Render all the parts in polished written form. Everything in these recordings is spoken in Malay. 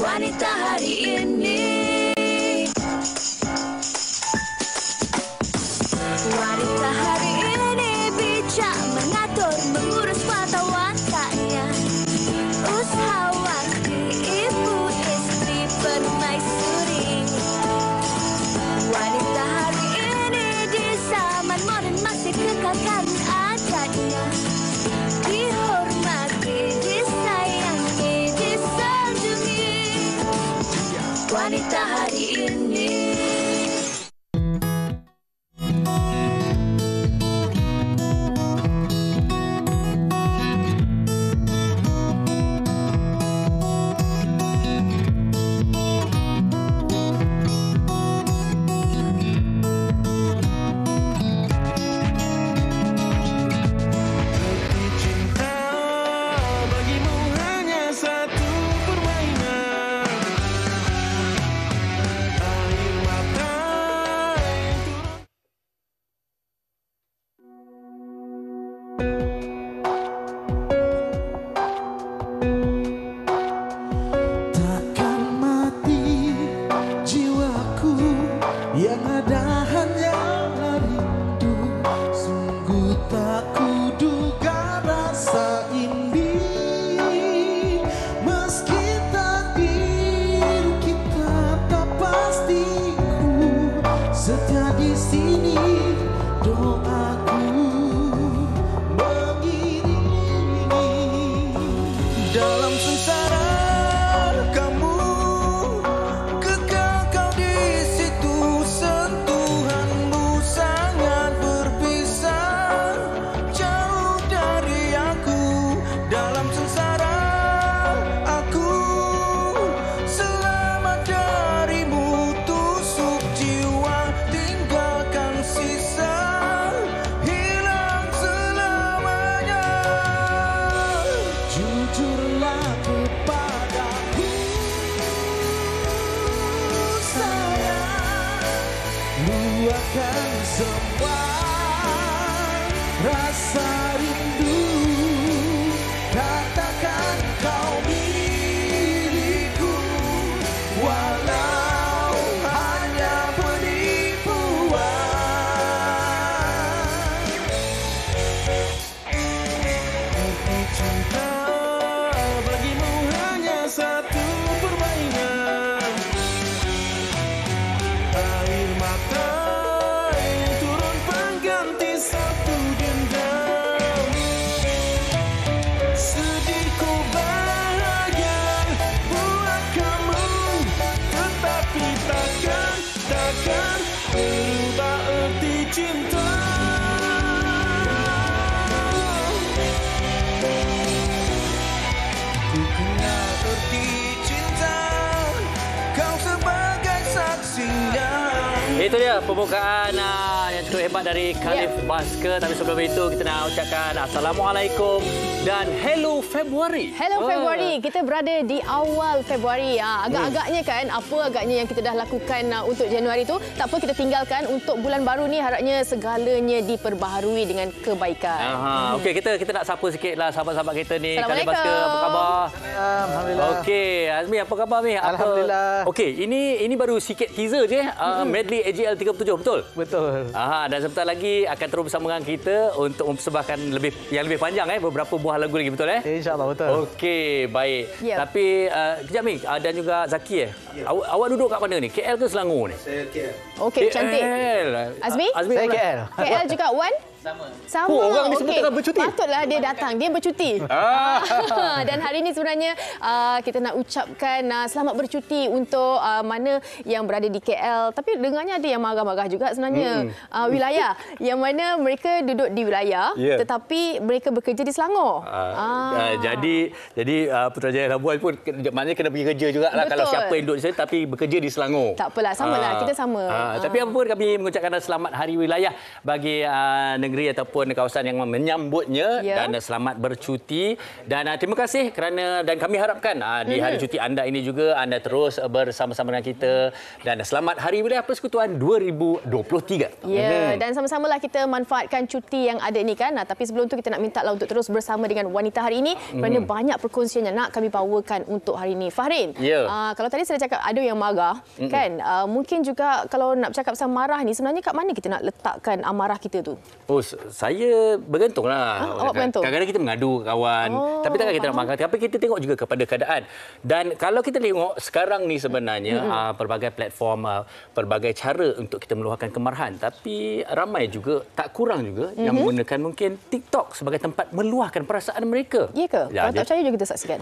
wanita hari ini. Wanita hari ini bijak mengatur, mengurus mata wataknya. Usahawati, ibu istri, permaisuri. Wanita hari ini di zaman modern masih kekalkan adatnya. Dihormati, disayangi, disanjungi. Wanita hari ini. Yang ada hanya rindu, sungguh tak kuduga rasa ini. Meski takdir kita tak pasti, ku setia di sini. Doaku mengiringi dalam sengsara. Jujurlah kepadaku sayang, luahkan semua rasa rindu. Katakan kau milikku, walau hanya penipuan. Cinta bagimu hanya satu permainan, air mata yang turun pengganti satu dendam. Sedihku bahagia buat kamu, tetapi takkan berubah arti cinta. Ku kenal arti cinta, kau sebagai saksinya. Itu dia pembukaan yang cukup hebat dari Khalif Basker. Tapi sebelum itu kita nak ucapkan Assalamualaikum dan Hello Februari. Hello Februari. Kita berada di awal Februari. Agak-agaknya kan, apa agaknya yang kita dah lakukan untuk Januari tu, tak apa kita tinggalkan. Untuk bulan baru ni harapnya segalanya diperbaharui dengan kebaikan. Okey, kita nak sapa sikitlah sahabat-sahabat kita ni. Khalif Basker, apa khabar? Alhamdulillah. Okey, Azmi apa khabar ni? Alhamdulillah. Okey, ini baru sikit teaser je. Medley AJL 37, betul? Betul. Dan sebentar lagi akan terus bersama dengan kita untuk mempersembahkan yang lebih panjang beberapa buah lagu lagi, betul InsyaAllah betul. Okey, baik. Yep. Tapi kejap ni, dan juga Zaki Awak duduk kat mana ni? KL ke Selangor ni? Saya KL. Okey, cantik. Azmi? Saya KL. KL juga, Wan? Sama. Orang ni semua Okey. tengah bercuti. Patutlah dia datang. Dia bercuti. Dan hari ini sebenarnya kita nak ucapkan selamat bercuti untuk mana yang berada di KL. Tapi dengarnya ada yang marah-marah juga sebenarnya. Wilayah yang mana mereka duduk di wilayah tetapi mereka bekerja di Selangor. Jadi Putrajaya Labuan pun maknanya kena pergi kerja jugalah. Kalau siapa yang duduk di sana tapi bekerja di Selangor. Tak apalah, samalah. Kita sama. Tapi apa pun kami mengucapkan selamat Hari Wilayah bagi negeri negeri ataupun kawasan yang menyambutnya dan selamat bercuti. Dan terima kasih kerana dan kami harapkan di hari cuti anda ini juga anda terus bersama-sama dengan kita dan selamat Hari Wilayah Persekutuan 2023. Ya, dan sama-samalah kita manfaatkan cuti yang ada ini kan. Tapi sebelum tu kita nak minta lah untuk terus bersama dengan wanita hari ini kerana banyak perkongsian yang nak kami bawakan untuk hari ini. Fahrin, kalau tadi saya cakap ada yang marah kan, mungkin juga kalau nak bercakap pasal marah ni sebenarnya kat mana kita nak letakkan amarah kita tu? Oh, saya bergantunglah. Awak bergantung? Kadang-kadang kita mengadu kawan, tapi takkan kita nak marah. Tapi kita tengok juga kepada keadaan. Dan kalau kita tengok sekarang ni sebenarnya pelbagai platform, pelbagai cara untuk kita meluahkan kemarahan. Tapi ramai juga, tak kurang juga yang menggunakan mungkin TikTok sebagai tempat meluahkan perasaan mereka. Ya ke? Kalau tak percaya, jom kita saksikan.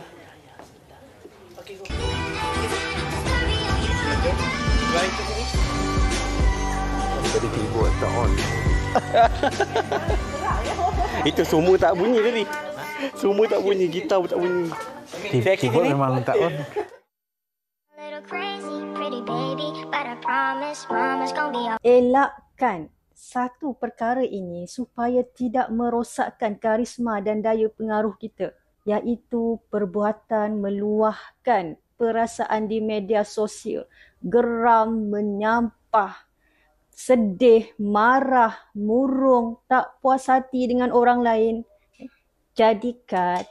Tadi keyboard tak on. Itu semua tak bunyi tadi. Semua tak bunyi, gitar pun tak bunyi. Keyboard memang tak on. Elakkan satu perkara ini supaya tidak merosakkan karisma dan daya pengaruh kita, iaitu perbuatan meluahkan perasaan di media sosial, geram, menyampah, sedih, marah, murung, tak puas hati dengan orang lain. Jadikan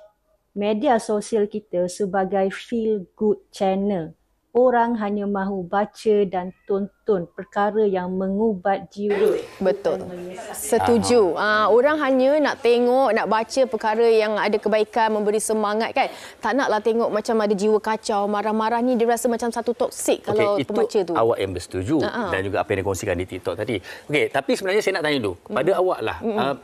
media sosial kita sebagai feel good channel. Orang hanya mahu baca dan tonton perkara yang mengubat jiwa. Betul. Setuju. Orang hanya nak tengok, nak baca perkara yang ada kebaikan, memberi semangat kan. Tak naklah tengok macam ada jiwa kacau, marah-marah ni dia rasa macam satu toksik kalau pembaca tu. Awak yang bersetuju dan juga apa yang dikongsikan di TikTok tadi. Okey, tapi sebenarnya saya nak tanya dulu kepada awak lah.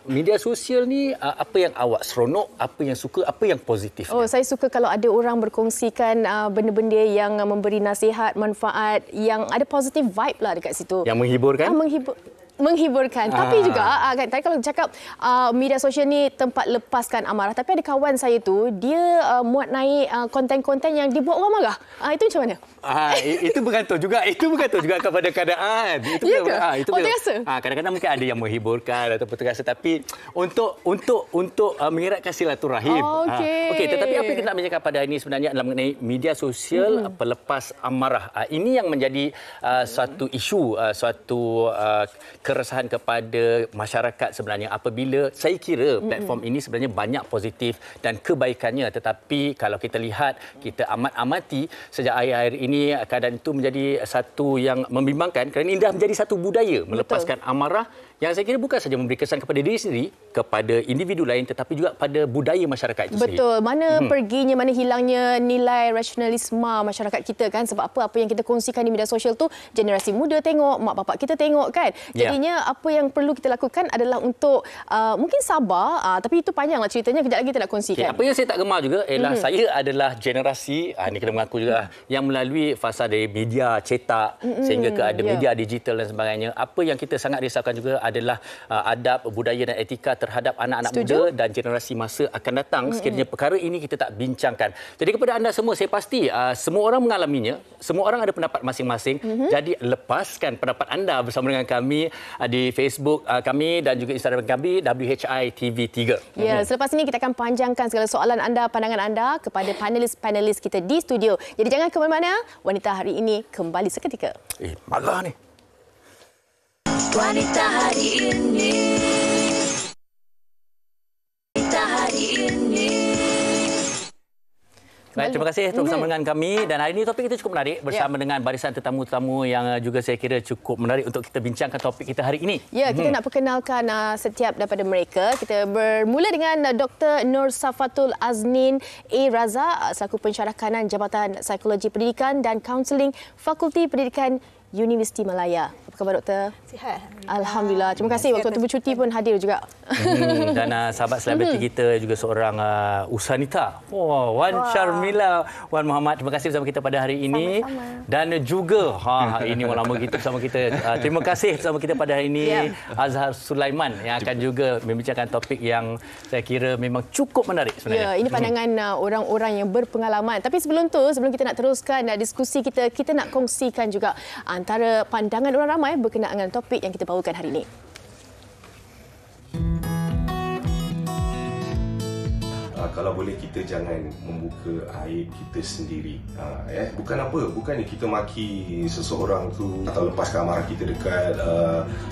Media sosial ni apa yang awak seronok, apa yang suka, apa yang positif? Oh, saya suka kalau ada orang berkongsikan benda-benda yang memberi nasihat, manfaat, yang ada positive vibe lah dekat situ. Yang menghiburkan? Menghiburkan. Tapi juga kan tadi kalau cakap media sosial ni tempat lepaskan amarah, tapi ada kawan saya tu dia muat naik konten-konten yang dibuat orang marah. Itu macam mana? Itu bergantung juga. Itu bergantung juga kepada keadaan. Itu itu terasa. Kadang-kadang mungkin ada yang menghiburkan ataupun terasa, tapi untuk mengeratkan silaturahim. Okey, tetapi apa yang kita nak bincangkan pada hari ini sebenarnya adalah mengenai media sosial pelepas amarah. Ini yang menjadi suatu isu, suatu keresahan kepada masyarakat sebenarnya apabila saya kira platform ini sebenarnya banyak positif dan kebaikannya, tetapi kalau kita lihat, kita amati sejak akhir-akhir ini keadaan itu menjadi satu yang membimbangkan kerana ini dah menjadi satu budaya melepaskan amarah yang saya kira bukan saja memberi kesan kepada diri sendiri, kepada individu lain, tetapi juga pada budaya masyarakat itu sendiri. Betul. Mana perginya, mana hilangnya nilai rasionalisme masyarakat kita kan. Sebab apa yang kita kongsikan di media sosial tu generasi muda tengok, mak bapak kita tengok kan. Jadinya apa yang perlu kita lakukan adalah untuk mungkin sabar, tapi itu panjanglah ceritanya, kejap lagi kita nak kongsikan. Apa yang saya tak gemar juga ialah saya adalah generasi, ini kena mengaku juga, yang melalui fasa dari media cetak sehingga ke ada media digital dan sebagainya. Apa yang kita sangat risaukan juga adalah adab, budaya dan etika terhadap anak-anak muda dan generasi masa akan datang. Sekiranya perkara ini kita tak bincangkan. Jadi kepada anda semua, saya pasti semua orang mengalaminya, semua orang ada pendapat masing-masing. Jadi lepaskan pendapat anda bersama dengan kami di Facebook kami dan juga Instagram kami WHI TV3. Ya, selepas ini kita akan panjangkan segala soalan anda, pandangan anda kepada panelis-panelis kita di studio. Jadi jangan ke mana-mana, wanita hari ini kembali seketika. Marah ni. Wanita hari ini. Wanita hari ini. Baik, terima kasih untuk bersama dengan kami. Dan hari ini topik kita cukup menarik bersama dengan barisan tetamu-tetamu yang juga saya kira cukup menarik untuk kita bincangkan topik kita hari ini. Ya, kita nak perkenalkan setiap daripada mereka. Kita bermula dengan Dr. Nur Safatul Aznin A. Raza selaku pensyarah kanan Jabatan Psikologi Pendidikan dan Kaunseling Fakulti Pendidikan Universiti Malaya. Apa khabar, Doktor? Sihat. Alhamdulillah. Terima kasih. Waktu bercuti pun hadir juga. Dan sahabat selebriti kita juga seorang usahanita. Wan Sharmila, Wan Muhammad. Terima kasih bersama kita pada hari ini. Sama-sama. Dan juga, hari ini lama kita bersama kita. Terima kasih bersama kita pada hari ini. Azhar Sulaiman yang akan juga membincangkan topik yang saya kira memang cukup menarik sebenarnya. Ya, ini pandangan orang-orang yang berpengalaman. Tapi sebelum kita nak teruskan diskusi kita, kita nak kongsikan juga antara pandangan orang ramai berkenaan dengan topik yang kita bawakan hari ini. kalau boleh kita jangan membuka aib kita sendiri. Bukannya kita maki seseorang tu atau lepaskan amarah kita dekat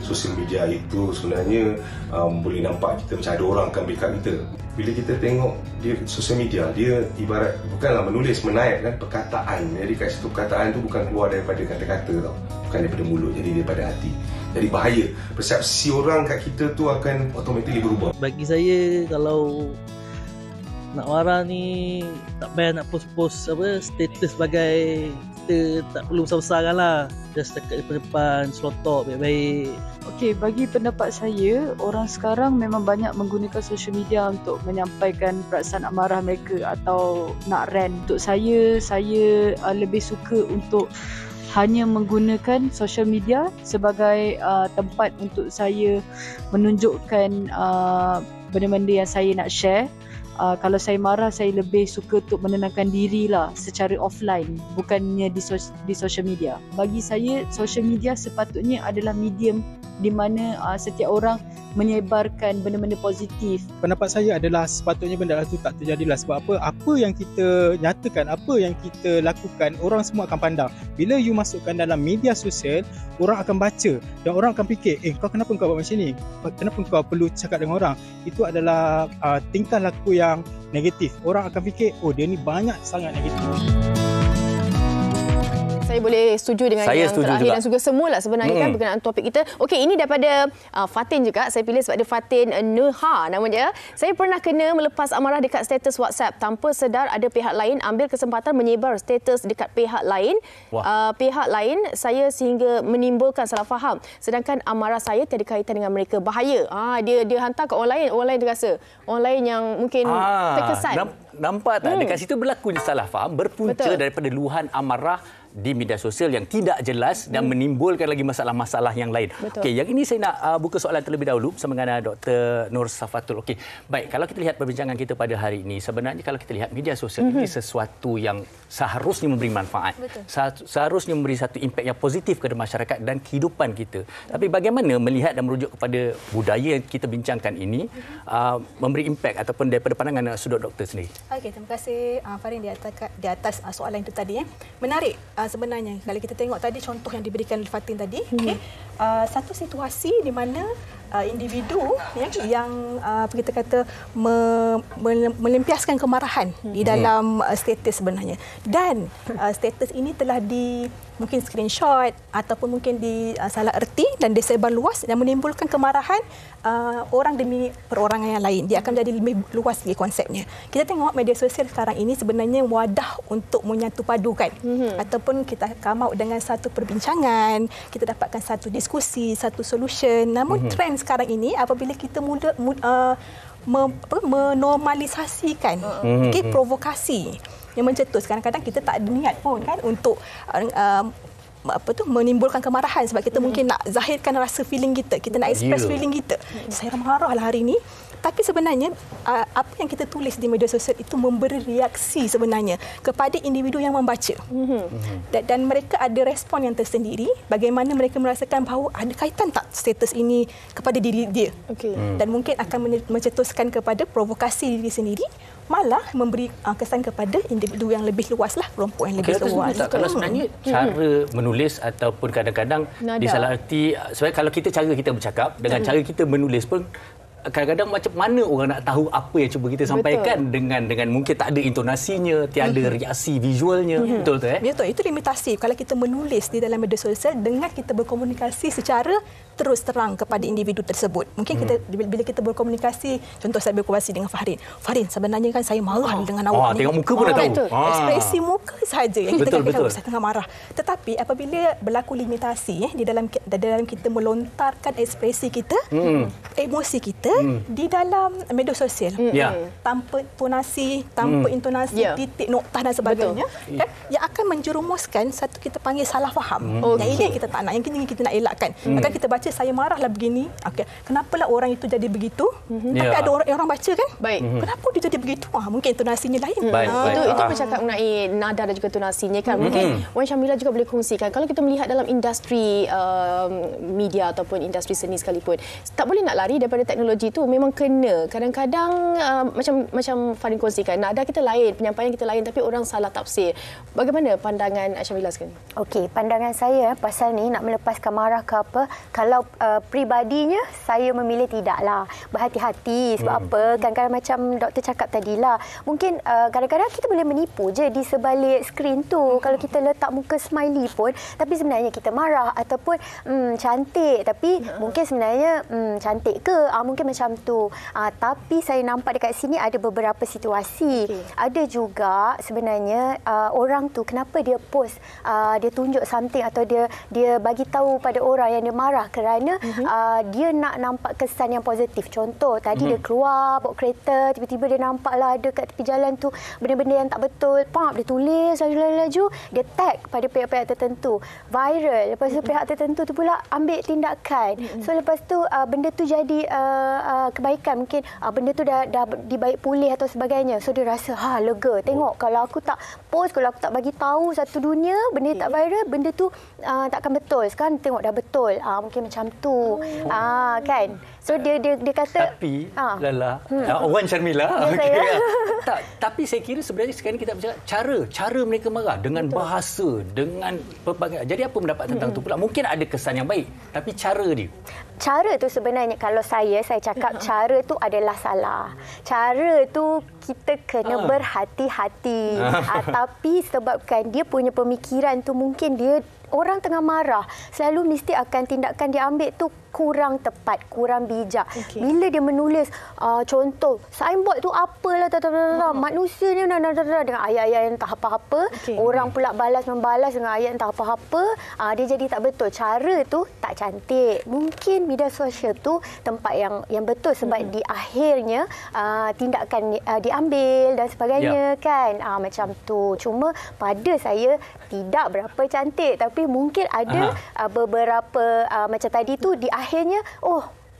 sosial media itu sebenarnya boleh nampak kita macam ada orang akan backup kita. Bila kita tengok dia sosial media, dia ibarat bukanlah menulis, menaikkan perkataan. Jadi kat situ perkataan tu bukan keluar daripada kata-kata tau, bukan daripada mulut, jadi daripada hati. Jadi bahaya. Persepsi orang kat kita tu akan automatically berubah. Bagi saya, kalau nak marah ni tak payah nak post-post status sebagai, kita tak perlu besar-besarkan lah. Just dekat depan slotok baik-baik. Okey, bagi pendapat saya, orang sekarang memang banyak menggunakan social media untuk menyampaikan perasaan amarah mereka atau nak rant. Untuk saya lebih suka untuk hanya menggunakan social media sebagai tempat untuk saya menunjukkan benda-benda yang saya nak share. Kalau saya marah, saya lebih suka untuk menenangkan diri lah secara offline, bukannya di social media. Bagi saya, social media sepatutnya adalah medium di mana setiap orang menyebarkan benda-benda positif. Pendapat saya adalah sepatutnya benda itu tak terjadilah. Sebab apa? Apa yang kita nyatakan, apa yang kita lakukan, orang semua akan pandang. Bila you masukkan dalam media sosial, orang akan baca dan orang akan fikir, kau kenapa kau buat macam ni? Kenapa kau perlu cakap dengan orang? Itu adalah tingkah laku yang negatif. Orang akan fikir, dia ni banyak sangat negatif. Saya boleh setuju dengan saya yang terakhir juga. Dan juga semula sebenarnya kan berkenaan topik kita. Okey, ini daripada Fatin juga. Saya pilih sebab dia Fatin Neha nama dia. Saya pernah kena melepas amarah dekat status WhatsApp tanpa sedar ada pihak lain ambil kesempatan menyebar status dekat pihak lain. Pihak lain saya sehingga menimbulkan salah faham. Sedangkan amarah saya tiada kaitan dengan mereka. Bahaya. Dia hantar ke orang lain terasa. Orang lain yang mungkin terkesan. Nampak tak? Dekat situ berlakunya salah faham berpunca daripada luahan amarah di media sosial yang tidak jelas dan menimbulkan lagi masalah-masalah yang lain. Okey, yang ini saya nak buka soalan terlebih dahulu bersama dengan Dr. Nur Safatul. Okey, baik, kalau kita lihat perbincangan kita pada hari ini, sebenarnya kalau kita lihat media sosial ini sesuatu yang seharusnya memberi manfaat. Seharusnya memberi satu impak yang positif kepada masyarakat dan kehidupan kita. Tapi bagaimana melihat dan merujuk kepada budaya yang kita bincangkan ini memberi impak ataupun daripada pandangan sudut doktor sendiri? Okey, terima kasih Farin di atas soalan itu tadi. Menarik sebenarnya kalau kita tengok tadi contoh yang diberikan oleh Fatin tadi. Satu situasi di mana individu yang kita kata melampiaskan kemarahan di dalam status sebenarnya, dan status ini telah mungkin screenshot ataupun mungkin salah erti dan disebar luas dan menimbulkan kemarahan orang demi perorangan yang lain. Dia akan menjadi lebih luas lagi konsepnya. Kita tengok media sosial sekarang ini sebenarnya wadah untuk menyatu padukan ataupun kita come out dengan satu perbincangan, kita dapatkan satu diskusi, satu solution. Namun trend sekarang ini apabila kita menormalisasikan provokasi yang mencetus, kadang-kadang kita tak ada niat pun kan untuk menimbulkan kemarahan sebab kita mungkin nak zahirkan rasa feeling kita nak express feeling kita. Saya marahlah hari ini. Tapi sebenarnya apa yang kita tulis di media sosial itu memberi reaksi sebenarnya kepada individu yang membaca. Dan mereka ada respon yang tersendiri bagaimana mereka merasakan bahawa ada kaitan tak status ini kepada diri dia. Dan mungkin akan mencetuskan kepada provokasi diri sendiri, malah memberi kesan kepada individu yang lebih luas lah, kelompok yang lebih luas. Kalau sebenarnya cara menulis ataupun kadang-kadang disalaharti, sebab kalau cara kita bercakap dengan cara kita menulis pun kadang-kadang macam mana orang nak tahu apa yang cuba kita sampaikan dengan mungkin tak ada intonasinya, tiada reaksi visualnya. Betul tu Betul, itu limitasi kalau kita menulis di dalam media sosial dengan kita berkomunikasi secara terus terang kepada individu tersebut. Mungkin bila kita berkomunikasi, contoh saya berkomunikasi dengan Farin, sebenarnya kan saya marah dengan awak ni. Tengok muka pun dah tahu. Ekspresi muka saja yang kita katakan saya tengah marah. Tetapi apabila berlaku limitasi di dalam kita melontarkan ekspresi kita, emosi kita di dalam media sosial, tanpa tonasi, tanpa intonasi, titik, noktah dan sebagainya, kan, yang akan menjerumuskan satu kita panggil salah faham. Yang ini yang kita tak nak, yang ini kita nak elakkan. Maka kita baca saya marahlah begini. Kenapalah orang itu jadi begitu? Tapi ada orang baca kan? Kenapa dia jadi begitu? Mungkin intonasinya lain. Itu bercakap mengenai nada dan juga tonasinya kan. Mungkin Wan Syamila juga boleh kongsikan. Kalau kita melihat dalam industri media ataupun industri seni sekalipun, tak boleh nak lari daripada teknologi teknologi tu memang kena. Kadang-kadang macam Farin kongsikan, nada kita lain, penyampaian kita lain tapi orang salah tafsir. Bagaimana pandangan Syamila sekarang? Okey, pandangan saya pasal ni nak melepaskan marah ke apa, kalau pribadinya saya memilih tidaklah. Berhati-hati sebab apa? Kadang-kadang macam doktor cakap tadilah, mungkin kadang-kadang kita boleh menipu je di sebalik skrin tu. Kalau kita letak muka smiley pun tapi sebenarnya kita marah, ataupun cantik tapi mungkin sebenarnya cantik ke, mungkin macam tu. Tapi saya nampak dekat sini ada beberapa situasi. Ada juga sebenarnya orang tu kenapa dia post, dia tunjuk something atau dia bagi tahu pada orang yang dia marah kerana dia nak nampak kesan yang positif. Contoh tadi dia keluar bawa kereta, tiba-tiba dia nampaklah ada kat tepi jalan tu benda-benda yang tak betul, dia tulis laju-laju, dia tag pada pihak-pihak tertentu, viral. Lepas tu pihak tertentu tu pula ambil tindakan. So lepas tu benda tu jadi kebaikan, mungkin benda tu dah dibaik pulih atau sebagainya. So dia rasa lega. Tengok kalau aku tak post, kalau aku tak bagi tahu satu dunia benda tak viral, benda tu takkan betul. Sekarang tengok dah betul. Mungkin macam tu. Kan. So dia kata tapi Lala Wan Syamila tapi saya kira sebenarnya sekarang kita bercakap cara mereka marah dengan bahasa, dengan pelbagai. Jadi apa pendapat tentang tu pula? Mungkin ada kesan yang baik tapi cara tu sebenarnya kalau saya cakap cara tu adalah salah. Cara tu kita kena berhati-hati. Tapi sebabkan dia punya pemikiran tu mungkin dia orang tengah marah, selalu mesti akan tindakan dia ambil tu kurang tepat, kurang bijak. Bila dia menulis contoh signboard tu apalah manusia ni dengan ayat-ayat yang tak apa-apa, orang pula membalas dengan ayat yang tak apa-apa, dia jadi tak betul. Cara tu tak cantik. Mungkin media sosial tu tempat yang betul sebab di akhirnya tindakan diambil dan sebagainya kan. Macam tu. Cuma pada saya tidak berapa cantik tapi mungkin ada beberapa macam tadi tu di akhirnya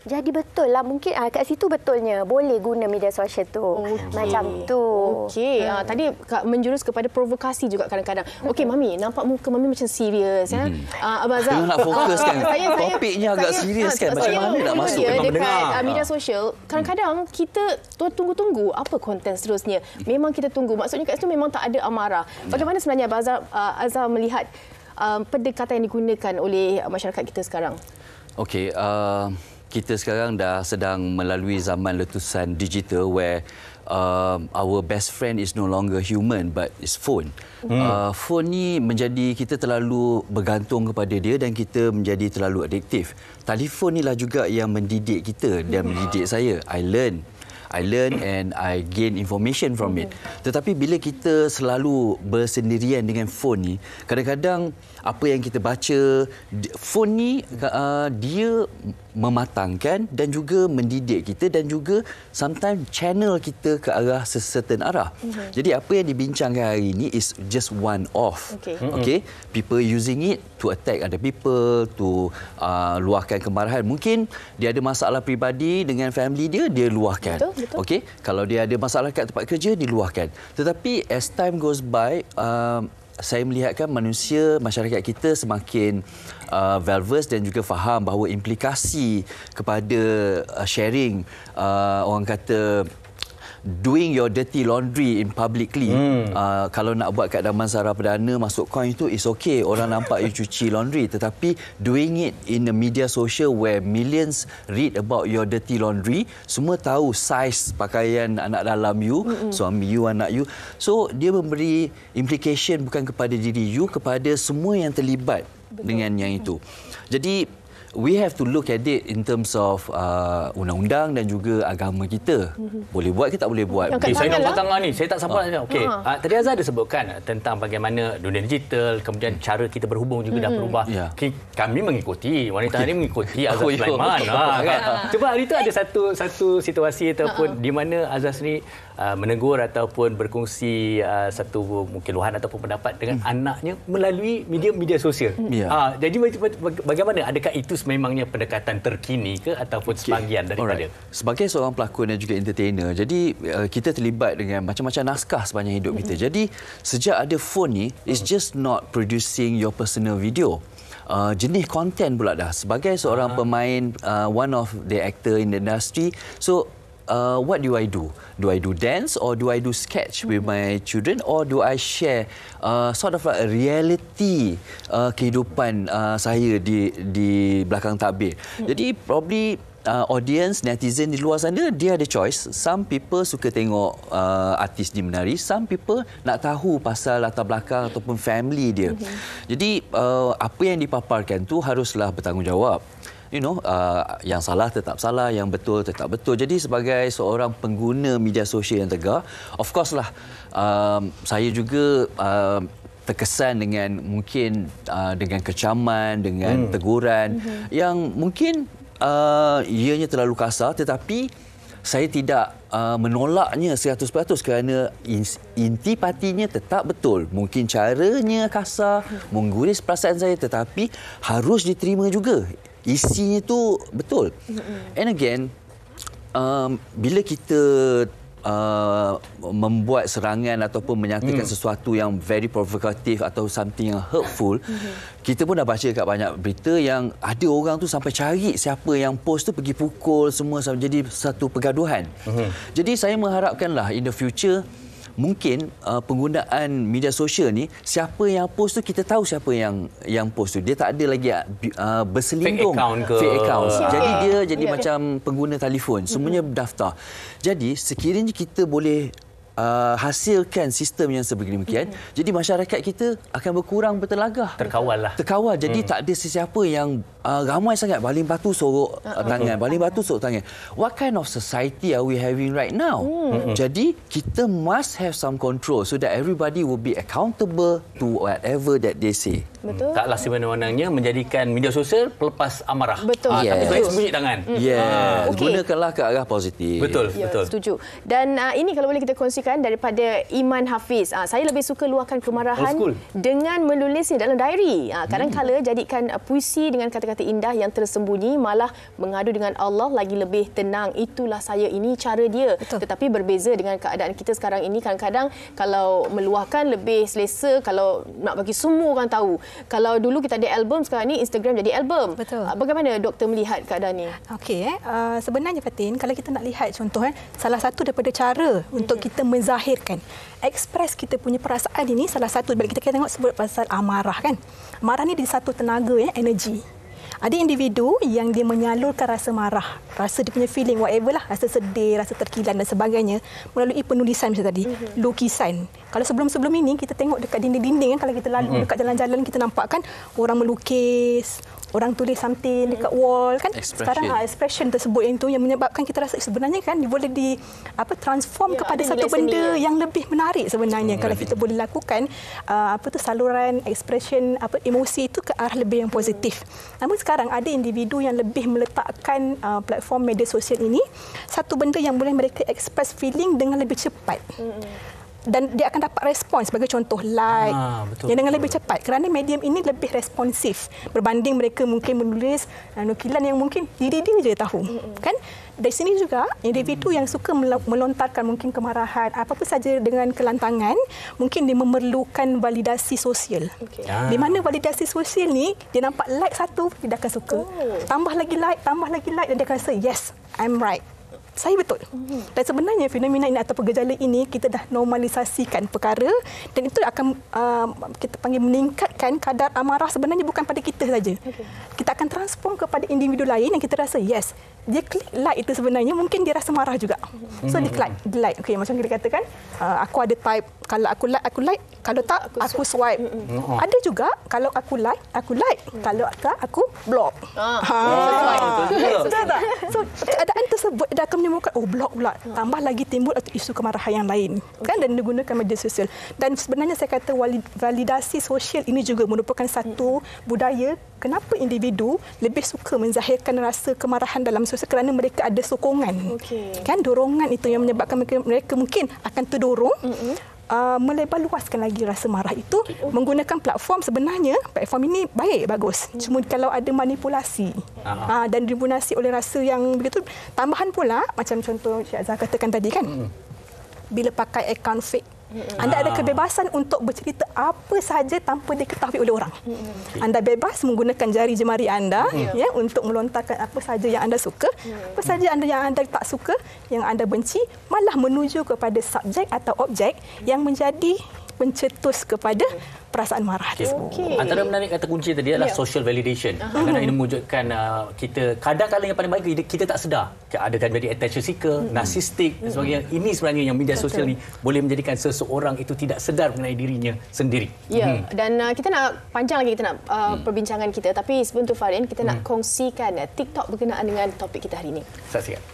jadi betul lah. Mungkin kat situ betulnya boleh guna media sosial tu. Macam tu. Okey. Tadi menjurus kepada provokasi juga kadang-kadang. Okey, Mami, nampak muka Mami macam serius. Abang Azhar. Nak fokus kan. Topiknya agak serius kan. Macam mana nak masuk dekat media sosial. Kadang-kadang kita tunggu-tunggu apa konten seterusnya. Memang kita tunggu. Maksudnya kat situ memang tak ada amarah. Bagaimana sebenarnya Abang Azhar melihat pendekatan yang digunakan oleh masyarakat kita sekarang? Okey, kita sekarang dah sedang melalui zaman letusan digital where our best friend is no longer human but is phone. Phone ni menjadi kita terlalu bergantung kepada dia dan kita menjadi terlalu adiktif. Telefon ni lah juga yang mendidik kita dan mendidik saya. I learn and I gain information from it. Tetapi bila kita selalu bersendirian dengan phone ni, kadang-kadang apa yang kita baca, phone ni dia mematangkan dan juga mendidik kita dan juga sometimes channel kita ke arah certain arah. Jadi apa yang dibincangkan hari ini is just one off. Okay? People using it to attack other people, to luahkan kemarahan. Mungkin dia ada masalah peribadi dengan family dia luahkan. Betul. Okey, kalau dia ada masalah kat tempat kerja diluahkan. Tetapi as time goes by, saya melihatkan masyarakat kita semakin well-versed dan juga faham bahawa implikasi kepada sharing, orang kata doing your dirty laundry in publicly. Kalau nak buat kat Damansara Perdana masuk coin tu is okay, orang nampak you cuci laundry, tetapi doing it in a media social where millions read about your dirty laundry, semua tahu saiz pakaian anak dalam you, suami you, anak you, so dia memberi implication bukan kepada diri you, kepada semua yang terlibat dengan yang itu. Jadi we have to look at it in terms of undang-undang dan juga agama kita. Boleh buat ke tak boleh buat? Saya nak potong ni. Saya tak sabar. Okey. Tadi Azhar ada sebutkan tentang bagaimana dunia digital, kemudian cara kita berhubung juga dah berubah. Kami mengikuti, wanita ini mengikuti Azhar Sulaiman. Kan? Cuba hari itu ada satu situasi ataupun di mana Azhar sendiri menegur ataupun berkongsi satu mungkin luahan ataupun pendapat dengan anaknya melalui media sosial. Jadi bagaimana? Adakah itu memangnya pendekatan terkini ke ataupun sebahagian daripada? Sebagai seorang pelakon dan juga entertainer, jadi kita terlibat dengan macam-macam naskah sepanjang hidup kita. Jadi sejak ada phone ni, it's just not producing your personal video. jenis konten pula dah. Sebagai seorang pemain, one of the actor in the industry, so what do I do? Do I do dance or do I do sketch with my children, or do I share sort of like a reality kehidupan saya di belakang tabir? Jadi probably audience, netizen di luar sana, dia ada choice. Some people suka tengok artis ni menari, some people nak tahu pasal latar belakang ataupun family dia. Jadi apa yang dipaparkan tu haruslah bertanggungjawab. Yang salah tetap salah, yang betul tetap betul. Jadi sebagai seorang pengguna media sosial yang tegar, of course lah, saya juga terkesan dengan mungkin dengan kecaman, dengan teguran yang mungkin ianya terlalu kasar, tetapi saya tidak menolaknya 100% kerana intipatinya tetap betul. Mungkin caranya kasar, mengguris perasaan saya, tetapi harus diterima juga. Isinya tu betul. And again, bila kita membuat serangan ataupun menyatakan sesuatu yang very provokatif atau something yang hurtful, kita pun dah baca kat banyak berita yang ada orang tu sampai cari siapa yang post tu, pergi pukul semua, sampai jadi satu pergaduhan. Jadi saya mengharapkanlah in the future, mungkin penggunaan media sosial ni, siapa yang post tu kita tahu siapa yang post tu. Dia tak ada lagi berselindung fake account. Jadi dia jadi macam pengguna telefon, semuanya berdaftar. Jadi sekiranya kita boleh hasilkan sistem yang sebegini-demikian, jadi masyarakat kita akan berkurang bertelagah. Terkawal. Jadi tak ada sesiapa yang ramai sangat baling batu sorok tangan, baling batu sorok tangan. What kind of society are we having right now? Jadi kita must have some control so that everybody will be accountable to whatever that they say. Betul. Taklah sewenang-wenangnya menjadikan media sosial pelepas amarah. Betul. Tapi baik sembunyi tangan. Gunakanlah ke arah positif. Betul. Setuju. Dan ini kalau boleh kita kongsikan daripada Iman Hafiz. Saya lebih suka luahkan kemarahan dengan menulisnya dalam diary. Kadang-kala jadikan puisi dengan kata-kata indah yang tersembunyi, malah mengadu dengan Allah lagi lebih tenang. Itulah saya, ini cara dia. Tetapi berbeza dengan keadaan kita sekarang ini. Kadang-kadang kalau meluahkan lebih selesa kalau nak bagi semua orang tahu. Kalau dulu kita ada album, sekarang ni Instagram jadi album. Betul. Bagaimana doktor melihat keadaan ni? Okey, sebenarnya Fatin, kalau kita nak lihat contoh, salah satu daripada cara untuk kita menzahirkan, ekspres kita punya perasaan ini, salah satu bila kita tengok sebut pasal amarah kan. Amarah ni di satu tenaga, energi. Ada individu yang dia menyalurkan rasa marah, rasa dia punya feeling whatever lah, rasa sedih, rasa terkilan dan sebagainya melalui penulisan macam tadi, lukisan. Kalau sebelum-sebelum ini kita tengok dekat dinding-dinding kan, kalau kita lalu dekat jalan-jalan kita nampak kan orang melukis, orang tulis something dekat wall kan. Sekarang expression tersebut itu yang menyebabkan kita rasa sebenarnya kan dia boleh transform kepada satu benda yang lebih menarik sebenarnya kalau kita boleh lakukan saluran expression emosi itu ke arah lebih yang positif. Namun sekarang ada individu yang lebih meletakkan platform media sosial ini satu benda yang boleh mereka express feeling dengan lebih cepat. Dan dia akan dapat respons, sebagai contoh like yang dengan lebih cepat kerana medium ini lebih responsif berbanding mereka mungkin menulis nukilan yang mungkin diri dia je tahu kan. Dari sini juga individu yang suka melontarkan mungkin kemarahan apa-apa saja dengan kelantangan, mungkin dia memerlukan validasi sosial. Di mana validasi sosial ni dia nampak like satu dia akan suka, tambah lagi like dan dia akan rasa yes, I'm right, saya betul. Dan sebenarnya fenomena ini atau gejala ini kita dah normalisasikan perkara dan itu akan kita panggil meningkatkan kadar amarah sebenarnya bukan pada kita saja. Kita akan transform kepada individu lain yang kita rasa yes, dia klik like itu sebenarnya mungkin dia rasa marah juga. So dia like. Okey, macam kita katakan aku ada type, kalau aku like, kalau tak aku swipe. Ada juga kalau aku like, kalau tak aku block. Betul tak? So keadaan tersebut dia akan menimbulkan block pula, tambah lagi timbul isu kemarahan yang lain kan, dan digunakan media sosial. Dan sebenarnya saya kata validasi sosial ini juga merupakan satu budaya kenapa individu lebih suka menzahirkan rasa kemarahan dalam sosial kerana mereka ada sokongan. Kan dorongan itu yang menyebabkan mereka mungkin akan terdorong melebar luaskan lagi rasa marah itu menggunakan platform. Sebenarnya platform ini bagus, cuma kalau ada manipulasi dan didominasi oleh rasa yang begitu. Tambahan pula macam contoh Cik Azhar katakan tadi kan, bila pakai akaun fake Anda ada kebebasan untuk bercerita apa sahaja tanpa diketahui oleh orang. Anda bebas menggunakan jari jemari anda ya untuk melontarkan apa sahaja yang anda suka, apa sahaja yang anda tak suka, yang anda benci, malah menuju kepada subjek atau objek yang menjadi pencetus kepada perasaan marah tersebut. Antara menarik kata kunci tadi adalah social validation. Kadang-kadang ini mewujudkan kita, kadang-kadang yang paling baik kita tak sedar. Ada kan jadi attention seeker, narcissistic dan sebagainya. Ini sebenarnya yang media sosial ni boleh menjadikan seseorang itu tidak sedar mengenai dirinya sendiri. Ya, dan kita nak panjang lagi kita nak perbincangan kita, tapi sebelum tu Farin, kita nak kongsikan TikTok berkenaan dengan topik kita hari ini. Saksikan.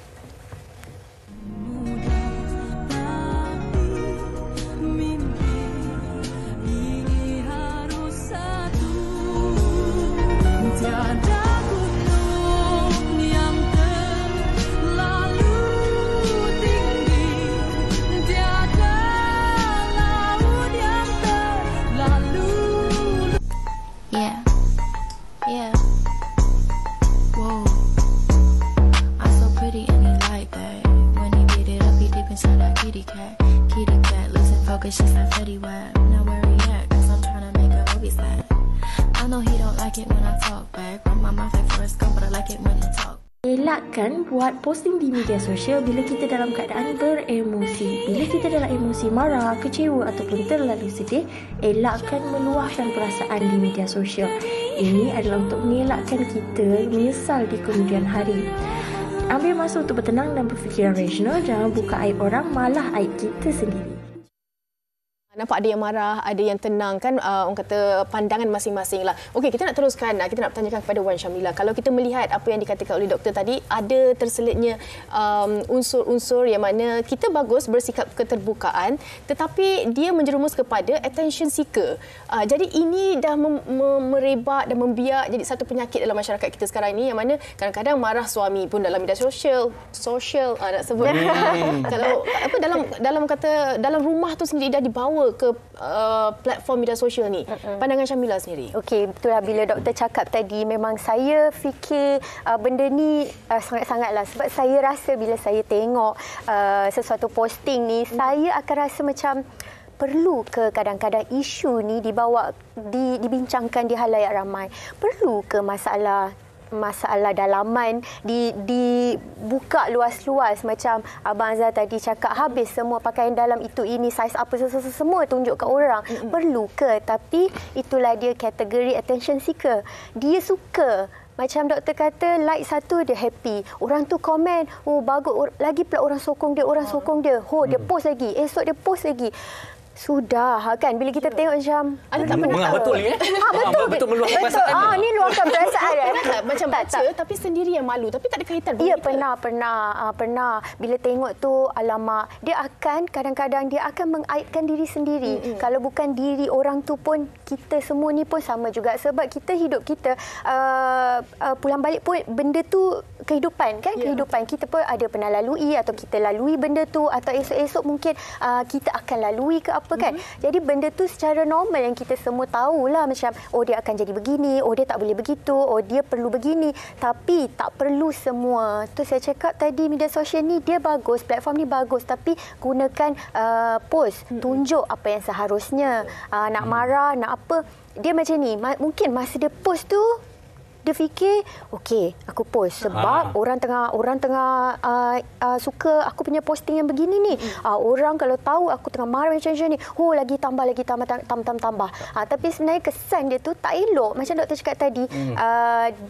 Just like Fetty Wap. Now where he at? 'Cause I'm trying to make a movie set. I know he don't like it when I talk back. Run my mouth like Forrest Gump, but I like it when he talk. Elakkan buat posting di media sosial bila kita dalam keadaan beremosi. Bila kita dalam emosi marah, kecewa ataupun terlalu sedih, elakkan meluahkan perasaan di media sosial. Ini adalah untuk mengelakkan kita menyesal di kemudian hari. Ambil masa untuk bertenang dan berfikiran rasional. Jangan buka aib orang, malah aib kita sendiri. Nampak ada yang marah, ada yang tenang kan, orang kata pandangan masing-masing lah. Okey, kita nak teruskan, kita nak bertanyakan kepada Wan Syamila. Kalau kita melihat apa yang dikatakan oleh doktor tadi, ada terselitnya unsur-unsur yang mana kita bagus bersikap keterbukaan, tetapi dia menjerumus kepada attention seeker. Jadi ini dah merebak dan membiak jadi satu penyakit dalam masyarakat kita sekarang ini, yang mana kadang-kadang marah suami pun dalam media sosial nak sebut. Kalau apa dalam rumah tu sendiri dah dibawa ke platform media sosial ni. Pandangan Syamila sendiri. Okey, betul lah bila doktor cakap tadi, memang saya fikir benda ni sangat-sangatlah, sebab saya rasa bila saya tengok sesuatu posting ni, saya akan rasa macam perlu ke kadang-kadang isu ni dibawa dibincangkan di halayak ramai? Perlu ke masalah dalaman dibuka luas-luas macam Abang Azhar tadi cakap, habis semua pakaian dalam itu ini saiz apa semua tunjuk ke orang. Perlu ke? Tapi itulah dia kategori attention seeker. Dia suka, macam doktor kata, like satu dia happy, orang tu komen, oh bagus, lagi pula orang sokong dia, dia post lagi, esok dia post lagi. Sudah kan, bila kita tengok macam tak pernah betul ni betul meluahkan perasaan ni luahkan perasaan macam baca tapi sendiri yang malu, tapi tak ada kaitan. Ya, pernah bila tengok tu, alamak, dia akan kadang-kadang dia akan mengaibkan diri sendiri. Kalau bukan diri orang tu pun, kita semua ni pun sama juga, sebab kita hidup kita pulang balik pun benda tu kehidupan kan, kehidupan kita pun ada pernah lalui, atau kita lalui benda tu, atau esok-esok mungkin kita akan lalui ke apa kan. Jadi benda tu secara normal yang kita semua tahulah, macam oh dia akan jadi begini, oh dia tak boleh begitu, oh dia perlu begini, tapi tak perlu semua. Tu saya cakap tadi, media sosial ni dia bagus, platform ni bagus, tapi gunakan post, tunjuk apa yang seharusnya. Nak marah, nak apa, dia macam ni, mungkin masa dia post tu dia fikir, okey, aku post sebab orang tengah suka aku punya posting yang begini ni. Orang kalau tahu aku tengah marah macam ni, lagi tambah. Tapi sebenarnya kesan dia tu tak elok. Macam doktor cakap tadi,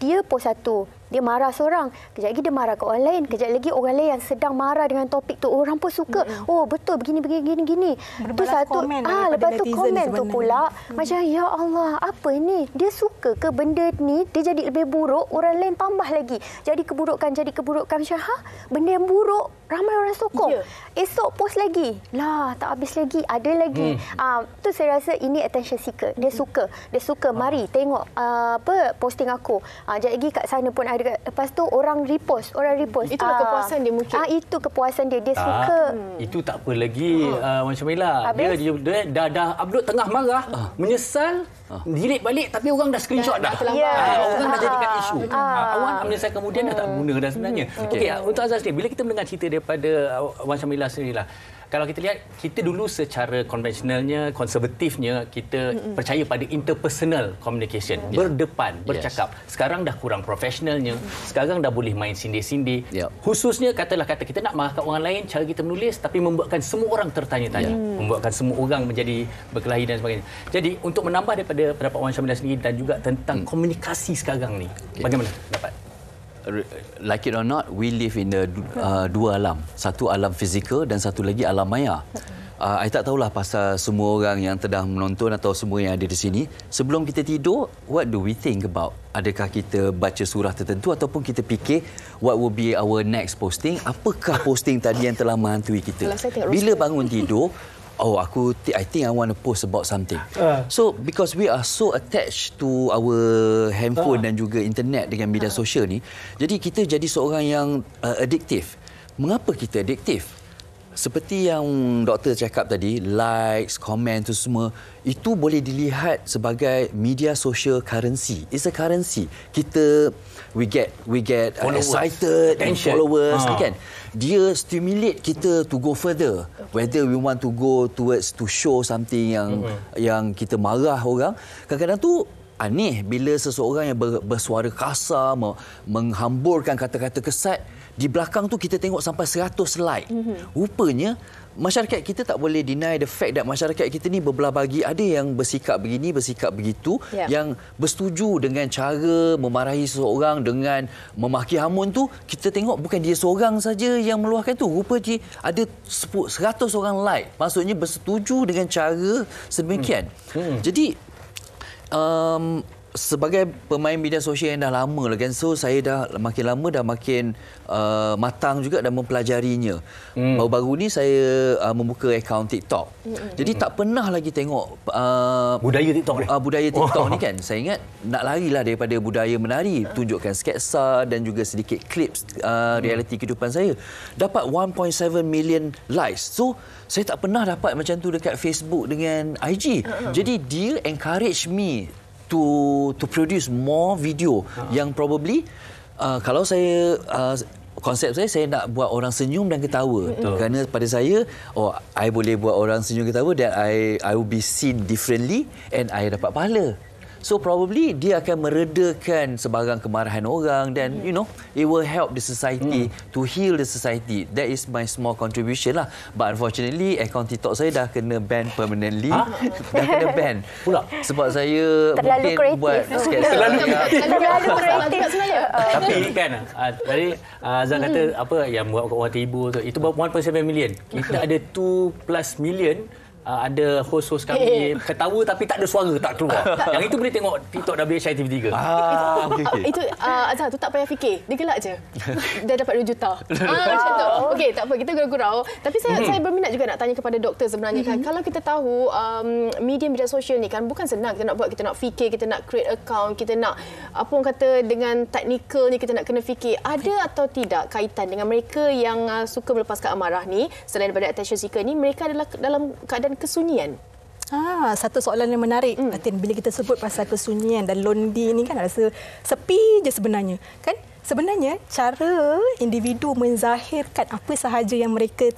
dia post satu, dia marah seorang, kejap lagi dia marah ke orang lain, kejap lagi orang lain yang sedang marah dengan topik tu, orang pun suka, oh betul begini. Tu satu, lepas tu komen tu pula macam, ya Allah, apa ini? Dia suka ke benda ni dia jadi lebih buruk, orang lain tambah lagi jadi keburukan macam benda yang buruk ramai orang sokong. Esok post lagi, tak habis lagi, ada lagi. Tu saya rasa ini attention seeker. Dia suka mari tengok posting aku, sekejap lagi kat sana pun ada, lepas tu orang repost. Itulah kepuasan dia mungkin. Itu kepuasan dia suka. Itu tak apa lagi Wan Syamila. Dia dah upload tengah marah, menyesal, delete balik, tapi orang dah screenshot dah. Orang dah jadikan isu. Awak nak menyesal kemudian dah tak guna dah sebenarnya. Okey, untuk Azhar sendiri, bila kita mendengar cerita daripada Wan Syamila sendirilah, kalau kita lihat, kita dulu secara konvensionalnya, konservatifnya, kita percaya pada interpersonal communication, berdepan, bercakap. Sekarang dah kurang profesionalnya, sekarang dah boleh main sindir-sindir. Khususnya kata kita nak marahkan orang lain, cara kita menulis tapi membuatkan semua orang tertanya-tanya, membuatkan semua orang menjadi berkelahi dan sebagainya. Jadi untuk menambah daripada pendapat Wan Syamila sendiri dan juga tentang komunikasi sekarang ni, bagaimana dapat? Like it or not, we live in dua alam. Satu alam fizikal dan satu lagi alam maya. I tak tahulah pasal semua orang yang sedang menonton atau semua yang ada di sini. Sebelum kita tidur, what do we think about? Adakah kita baca surah tertentu ataupun kita fikir what will be our next posting? Apakah posting tadi yang telah menghantui kita? Bila bangun tidur, I think I want to post about something. So because we are so attached to our handphone dan juga internet dengan media sosial ni, jadi kita jadi seorang yang addiktif. Mengapa kita addiktif? Seperti yang doktor cakap tadi, likes, komen tu semua, itu boleh dilihat sebagai media social currency. It's a currency. We get excited and followers, kan? Dia stimulate kita to go further. Whether we want to go towards to show something yang kita marah orang, kadang-kadang tu aneh bila seseorang yang bersuara kasar, menghamburkan kata-kata kesat, di belakang tu kita tengok sampai 100 like. Rupanya masyarakat kita tak boleh deny the fact that masyarakat kita ni berbelah bagi. Ada yang bersikap begini, bersikap begitu, yang bersetuju dengan cara memarahi seseorang dengan memaki hamun tu. Kita tengok bukan dia seorang saja yang meluahkan tu. Rupanya ada 100 orang like. Maksudnya bersetuju dengan cara sedemikian. Jadi sebagai pemain media sosial yang dah lama lah kan, so saya dah makin lama dah makin matang juga dan mempelajarinya. Baru-baru ni saya membuka akaun TikTok. Jadi tak pernah lagi tengok budaya TikTok ni. Budaya TikTok ni kan. Saya ingat nak larilah daripada budaya menari, tunjukkan sketsa dan juga sedikit clips realiti kehidupan saya. Dapat 1.7 million likes. So saya tak pernah dapat macam tu dekat Facebook dengan IG. Jadi dia encourage me to produce more video yang probably kalau saya konsep saya nak buat orang senyum dan ketawa. Kerana pada saya I boleh buat orang senyum ketawa dan I will be seen differently and I dapat pahala. So probably dia akan meredakan sebarang kemarahan orang dan it will help the society to heal the society. That is my small contribution lah. But unfortunately akaun TikTok saya dah kena ban permanently. Dah kena ban pula sebab saya terlalu mungkin buat terlalu kreatif sebenarnya. Tapi kan tadi Azan kata apa yang buat kat orang terhibur tu, itu 1.7 million. Kita ada 2+ million. Ada host-host kami ketawa tapi tak ada suara, tak keluar. Yang itu boleh tengok TikTok WHI TV3. Itu Azhar tu tak payah fikir. Dia gelak je. Dah dapat 2 juta. Macam tu. Okey, tak apa. Kita gurau-gurau. Tapi saya berminat juga nak tanya kepada doktor sebenarnya kan. Kalau kita tahu media sosial ni kan bukan senang kita nak buat. Kita nak fikir, kita nak create account, kita nak apa orang kata dengan teknikalnya kita nak kena fikir. Ada atau tidak kaitan dengan mereka yang suka melepaskan amarah ni, selain daripada attention seeker ni, mereka adalah dalam keadaan kesunyian? Satu soalan yang menarik, Fatin. Bila kita sebut pasal kesunyian dan lonely ni kan rasa sepi je sebenarnya. Kan? Sebenarnya cara individu menzahirkan apa sahaja yang mereka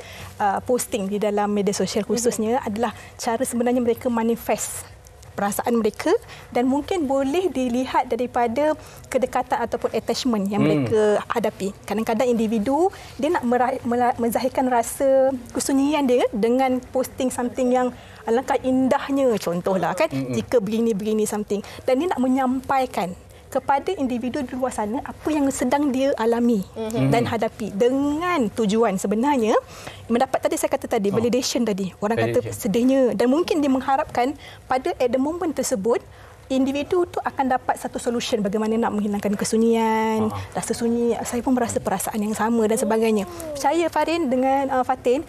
posting di dalam media sosial khususnya adalah cara sebenarnya mereka manifest perasaan mereka dan mungkin boleh dilihat daripada kedekatan ataupun attachment yang mereka hadapi. Kadang-kadang individu dia nak menzahirkan rasa kesunyian dia dengan posting something yang alangkah indahnya, contohlah kan, jika begini-begini something, dan dia nak menyampaikan kepada individu di luar sana apa yang sedang dia alami dan hadapi dengan tujuan sebenarnya mendapat tadi saya kata tadi validation tadi. Orang kata sedihnya dan mungkin dia mengharapkan pada at the moment tersebut individu tu akan dapat satu solution bagaimana nak menghilangkan kesunyian, rasa sunyi. Saya pun merasa perasaan yang sama dan sebagainya. Percaya Farin dengan Fatin,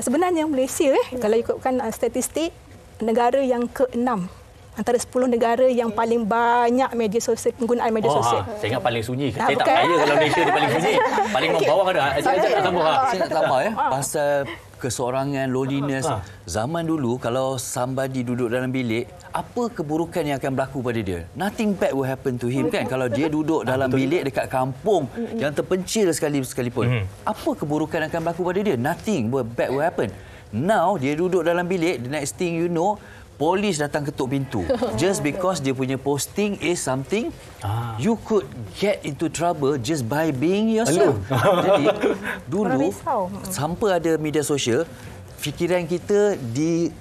sebenarnya Malaysia kalau ikutkan statistik negara yang ke-6 antara 10 negara yang paling banyak media sosial, penggunaan media sosial. Saya ingat paling sunyi. Saya tak percaya kalau Malaysia dia paling sunyi. Paling bawah ada. Saya nak tambah pasal keseorangan, loneliness. Zaman dulu kalau somebody duduk dalam bilik, apa keburukan yang akan berlaku pada dia? Nothing bad will happen to him kan. Kalau dia duduk dalam bilik dekat kampung yang terpencil sekalipun. Apa keburukan yang akan berlaku pada dia? Nothing bad will happen. Now dia duduk dalam bilik, the next thing you know, polis datang ketuk pintu. Just because dia punya posting is something, you could get into trouble just by being yourself. Jadi dulu sampai ada media sosial, fikiran kita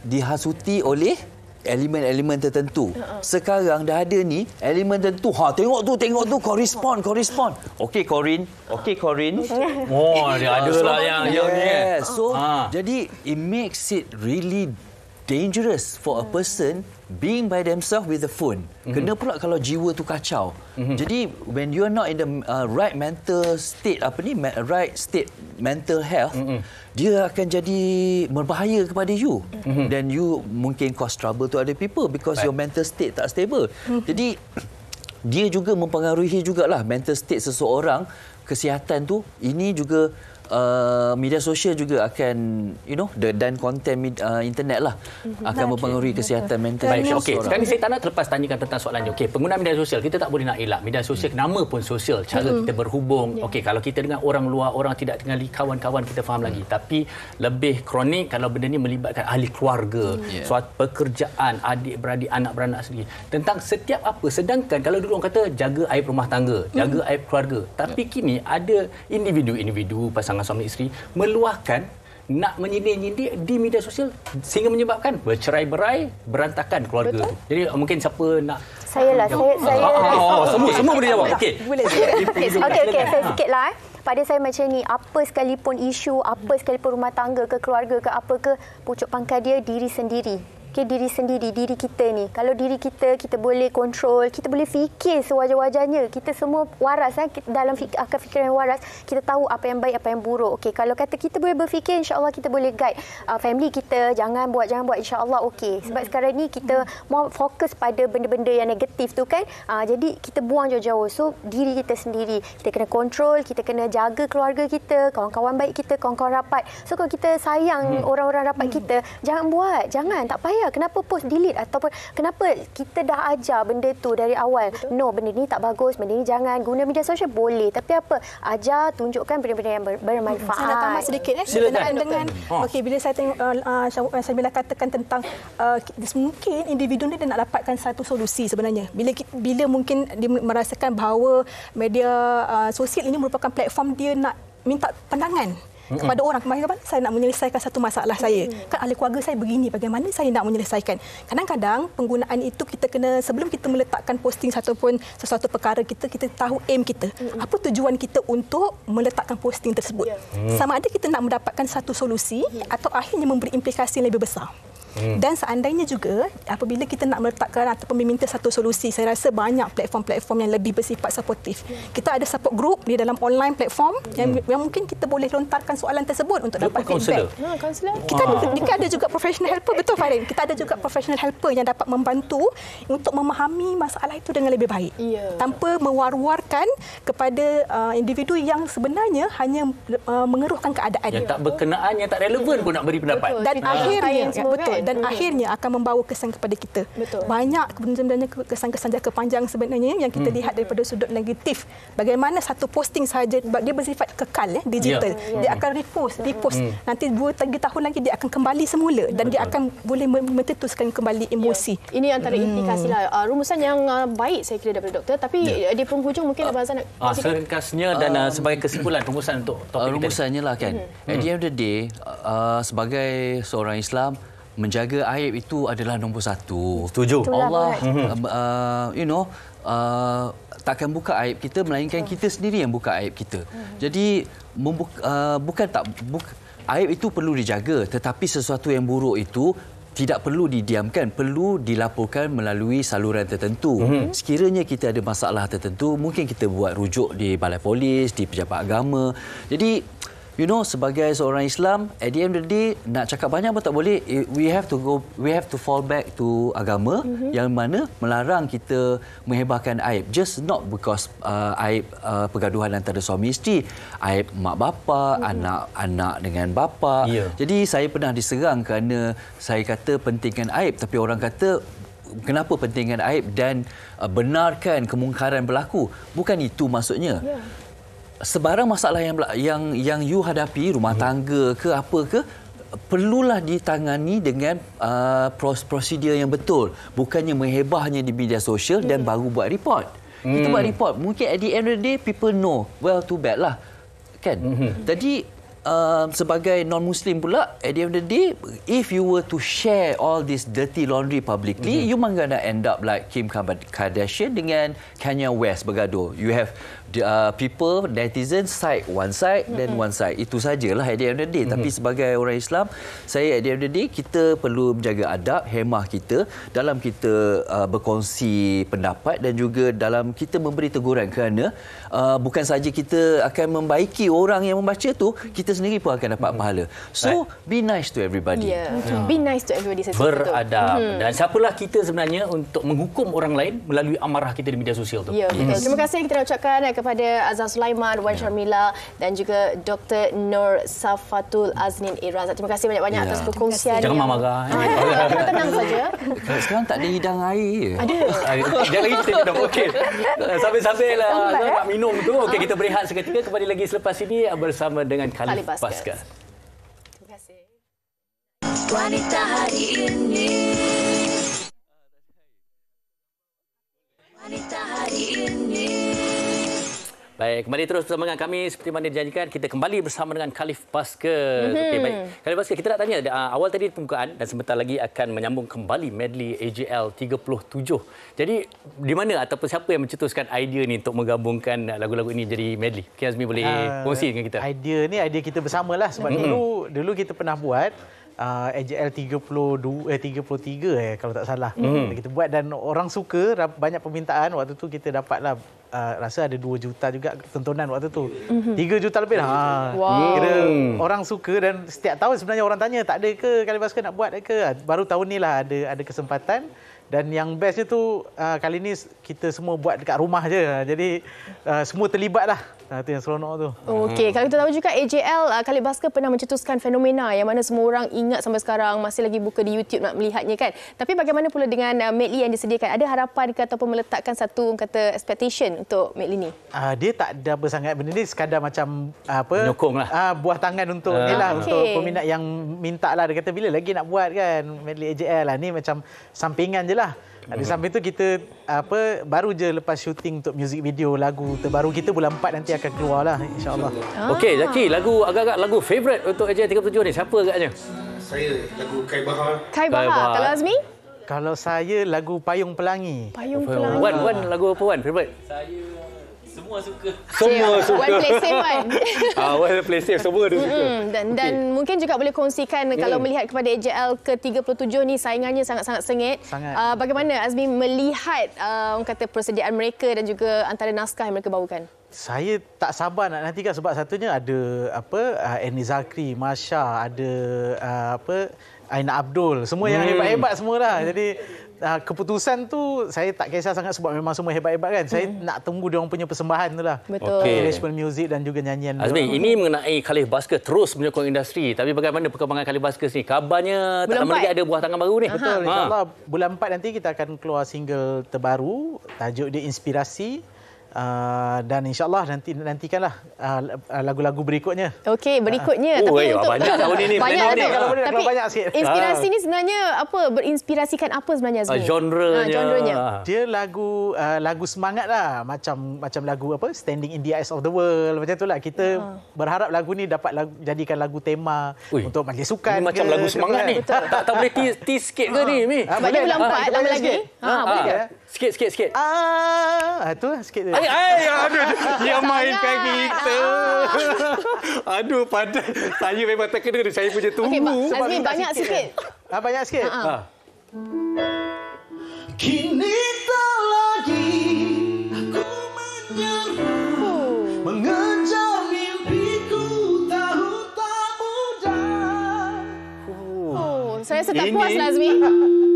dihasuti oleh elemen-elemen tertentu. Sekarang dah ada ni elemen tertentu. Tengok tu, kau respond. Okey Corin. Oh, dia ada lah yang ni. So, jadi it makes it really dangerous for a person being by themselves with the phone. Kena pula kalau jiwa tu kacau. Jadi when you are not in the right mental state, mental health, dia akan jadi berbahaya kepada you. Dan you mungkin cause trouble to other people because your mental state tak stable. Jadi dia juga mempengaruhi jugalah mental state seseorang, kesihatan tu. Ini juga media sosial juga akan dan konten internet lah akan mempengaruhi kesihatan mental. Baik, okey. Sekarang saya tak nak terlepas tanyakan tentang soalan ni. Okey, penggunaan media sosial kita tak boleh nak elak. Media sosial nama pun sosial, cara kita berhubung. Okey, kalau kita dengan orang luar, orang tidak kenali, kawan-kawan kita faham lagi. Tapi lebih kronik kalau benda ni melibatkan ahli keluarga, suatu pekerjaan, adik-beradik, anak-beranak sendiri. Tentang setiap apa. Sedangkan kalau dulu orang kata jaga aib rumah tangga, jaga aib keluarga. Tapi kini ada individu-individu pasangan suami isteri meluahkan nak menyindir-nyindir di media sosial sehingga menyebabkan bercerai-berai, berantakan keluarga tu. Jadi mungkin siapa nak saya semua boleh jawab. Okey. Okey, saya sikitlah pada saya macam ni, apa sekalipun isu, apa sekalipun rumah tangga ke keluarga ke apa ke, pucuk pangkal dia diri sendiri. Okay, diri sendiri, diri kita ni. Kalau diri kita boleh kontrol, kita boleh fikir sewajar-wajarnya. Kita semua waras dalam akal fikiran yang waras. Kita tahu apa yang baik, apa yang buruk. Okey, kalau kata kita boleh berfikir, insya-Allah kita boleh guide family kita, jangan buat insya-Allah okey. Sebab sekarang ni kita mau fokus pada benda-benda yang negatif tu kan. Jadi kita buang jauh-jauh. So diri kita sendiri, kita kena kontrol, kita kena jaga keluarga kita, kawan-kawan baik kita, kawan-kawan rapat. So kalau kita sayang orang-orang rapat kita, jangan buat, tak payah. Kenapa post delete ataupun kenapa kita dah ajar benda tu dari awal. No, benda ni tak bagus, benda ni jangan. Guna media sosial boleh, tapi apa? Ajar, tunjukkan benda-benda yang bermanfaat. Saya nak tambah sedikit berkenaan dengan bila saya tengok saya bila katakan tentang mungkin individu ni dia nak dapatkan satu solusi sebenarnya. Bila mungkin dia merasakan bahawa media sosial ini merupakan platform dia nak minta pandangan kepada orang, bagaimana saya nak menyelesaikan satu masalah saya. Kan ahli keluarga saya begini, bagaimana saya nak menyelesaikan. Kadang-kadang penggunaan itu kita kena, sebelum kita meletakkan posting ataupun sesuatu perkara kita tahu aim kita. Apa tujuan kita untuk meletakkan posting tersebut. Sama ada kita nak mendapatkan satu solusi atau akhirnya memberi implikasi yang lebih besar. Dan seandainya juga apabila kita nak meletakkan ataupun meminta satu solusi, saya rasa banyak platform-platform yang lebih bersifat supportif. Kita ada support group di dalam online platform yang mungkin kita boleh lontarkan soalan tersebut untuk dapat feedback. Kita ada juga professional helper, betul Farin? Kita ada juga professional helper yang dapat membantu untuk memahami masalah itu dengan lebih baik. Tanpa mewar-warkan kepada individu yang sebenarnya hanya mengeruhkan keadaan. Yang tak berkenaan, yang tak relevan pun nak beri pendapat. Dan akhirnya akan membawa kesan kepada kita. Banyak sebenarnya kesan-kesan jangka panjang sebenarnya yang kita lihat daripada sudut negatif. Bagaimana satu posting saja dia bersifat kekal digital. Dia akan repost. Nanti 2-3 tahun lagi dia akan kembali semula dan dia akan boleh mencetuskan kembali emosi. Ini antara implikasi lah. Rumusan yang baik saya kira daripada doktor, tapi di penghujung mungkin Abang Hassan nak selengkasnya dan sebagai kesimpulan rumusan untuk topik kita. Rumusannya lah kan. At the end of the day, sebagai seorang Islam, menjaga aib itu adalah nombor satu. Setuju. Allah, takkan buka aib kita, melainkan kita sendiri yang buka aib kita. Jadi aib itu perlu dijaga, tetapi sesuatu yang buruk itu tidak perlu didiamkan, perlu dilaporkan melalui saluran tertentu. Sekiranya kita ada masalah tertentu, mungkin kita buat rujuk di balai polis, di pejabat agama. Jadi sebagai seorang Islam, at the end of the day, nak cakap banyak pun tak boleh. We have to fall back to agama yang mana melarang kita menghebahkan aib. Just not because aib pergaduhan antara suami isteri, aib mak bapa, anak-anak dengan bapa. Jadi saya pernah diserang kerana saya kata pentingkan aib, tapi orang kata kenapa pentingkan aib dan benarkan kemungkaran berlaku. Bukan itu maksudnya. Sebarang masalah yang you hadapi, rumah tangga ke apa ke, perlulah ditangani dengan prosedur yang betul. Bukannya menghebahnya di media sosial dan baru buat report. Kita buat report. Mungkin at the end of the day, people know. Well, too bad lah. Kan? Jadi, sebagai non-Muslim pula, at the end of the day, if you were to share all this dirty laundry publicly, you might gonna end up like Kim Kardashian dengan Kanye West bergaduh. You have people, netizens side one side then one side. Itu sajalah at the end of the day. Tapi sebagai orang Islam, saya at the end of the day, kita perlu menjaga adab, hemah kita dalam kita berkongsi pendapat dan juga dalam kita memberi teguran, kerana bukan saja kita akan membaiki orang yang membaca tu, kita sendiri pun akan dapat pahala. So, be nice to everybody. Be nice to everybody. Beradab. Dan siapalah kita sebenarnya untuk menghukum orang lain melalui amarah kita di media sosial tu. Ya, betul. Terima kasih kita nak ucapkan kepada Azhar Sulaiman, Wan Syarmila dan juga Dr. Nur Safatul Aznin Irazat. Terima kasih banyak-banyak atas perkongsian. Jangan marah. Tenang saja. Sekarang tak ada hidang air. Ada. Jangan lagi kita minum. Okey. Sambil-sambil nak minum tu. Okey, kita berehat seketika. Kembali lagi selepas ini bersama dengan Khalif Baskar. Terima kasih. Wanita hari ini. Wanita hari ini. Baik, kembali terus bersama dengan kami. Seperti mana dijanjikan, kita kembali bersama dengan Khalif Baskar. Okey, baik. Khalif Baskar, kita nak tanya awal tadi pembukaan dan sebentar lagi akan menyambung kembali medley AJL 37. Jadi, di mana ataupun siapa yang mencetuskan idea ni untuk menggabungkan lagu-lagu ini jadi medley? Mungkin Azmi boleh kongsi dengan kita. Idea kita bersamalah sebab dulu kita pernah buat AJL 33 kalau tak salah. Kita buat dan orang suka, banyak permintaan. Waktu tu kita dapatlah rasa ada 2 juta juga tontonan waktu tu. 3 juta lebih dah. Kira orang suka dan setiap tahun sebenarnya orang tanya, tak ada ke Khalif Baskar nak buat ke? Baru tahun ni lah ada kesempatan. Dan yang bestnya tu kali ni kita semua buat dekat rumah je. Jadi semua terlibat lah. Itu yang seronok tu. Okey, kalau kita tahu juga AJL, Khalif Baskar pernah mencetuskan fenomena yang mana semua orang ingat sampai sekarang, masih lagi buka di YouTube nak melihatnya kan. Tapi bagaimana pula dengan medley yang disediakan? Ada harapan ke ataupun meletakkan satu expectation untuk medley ni? Dia tak ada apa sangat. Benda ni sekadar macam menyokong lah. Buah tangan untuk untuk peminat yang minta lah. Dia kata bila lagi nak buat kan medley AJL lah. Ni macam sampingan je lah. Di samping tu kita baru je lepas syuting untuk music video lagu terbaru kita bulan 4 nanti akan keluar lah, insya-Allah. Okey, Zaki, agak-agak lagu favourite untuk AJL 37 ni siapa agaknya? Saya lagu Kai Bahar. Kai Bahar. Kalau Azmi? Kalau saya lagu Payung Pelangi. Payung Pelangi. Wan lagu apa Wan favorite? Saya semua suka. Semua suka. One play safe kan? One play safe semua dia suka. Dan mungkin juga boleh kongsikan kalau melihat kepada AJL ke-37 ni saingannya sangat-sangat sengit. Bagaimana Azmi melihat orang kata persediaan mereka dan juga antara naskah yang mereka bawakan? Saya tak sabar nak nantikan sebab satunya ada Annie Zakri, Masha, ada Aina Abdul, semua yang hebat-hebat semualah. Jadi keputusan tu saya tak kisah sangat sebab memang semua hebat-hebat kan. Saya nak tunggu dia orang punya persembahan tu lah. Betul. Arrangement muzik dan juga nyanyian. Azmi, ini mengenai Khalif Baskar terus menyokong industri. Tapi bagaimana perkembangan Khalif Baskar ni? Kabarnya tak lama lagi ada buah tangan baru ni. Betul. InsyaAllah bulan 4 nanti kita akan keluar single terbaru. Tajuk dia Inspirasi. Dan insyaAllah nantikanlah lagu-lagu berikutnya. Okey, berikutnya. Tapi untuk banyak tahun ini. Banyak tu. Tapi banyak sikit. Inspirasi ni sebenarnya apa? Berinspirasikan apa sebenarnya Azmi? Genrenya. Dia lagu semangat lah. Macam lagu Standing in the Eyes of the World. Macam tu lah. Kita berharap lagu ni dapat jadikan lagu tema untuk majlis sukan. Ini macam lagu semangat ni. Tak boleh tease sikit ke ni, Mi? Sebab dia bulan 4 lama lagi. Boleh ke? Sikit. Tu sikit tu. Aduh, dia mainkan kita. Aduh, padahal saya memang terkena. Saya punya tunggu. Okey, Azmi banyak sikit. Banyak sikit. Kini tak lagi aku menyerah, mengejar mimpiku tahu tak mudah. Saya rasa tak puas lah Azmi.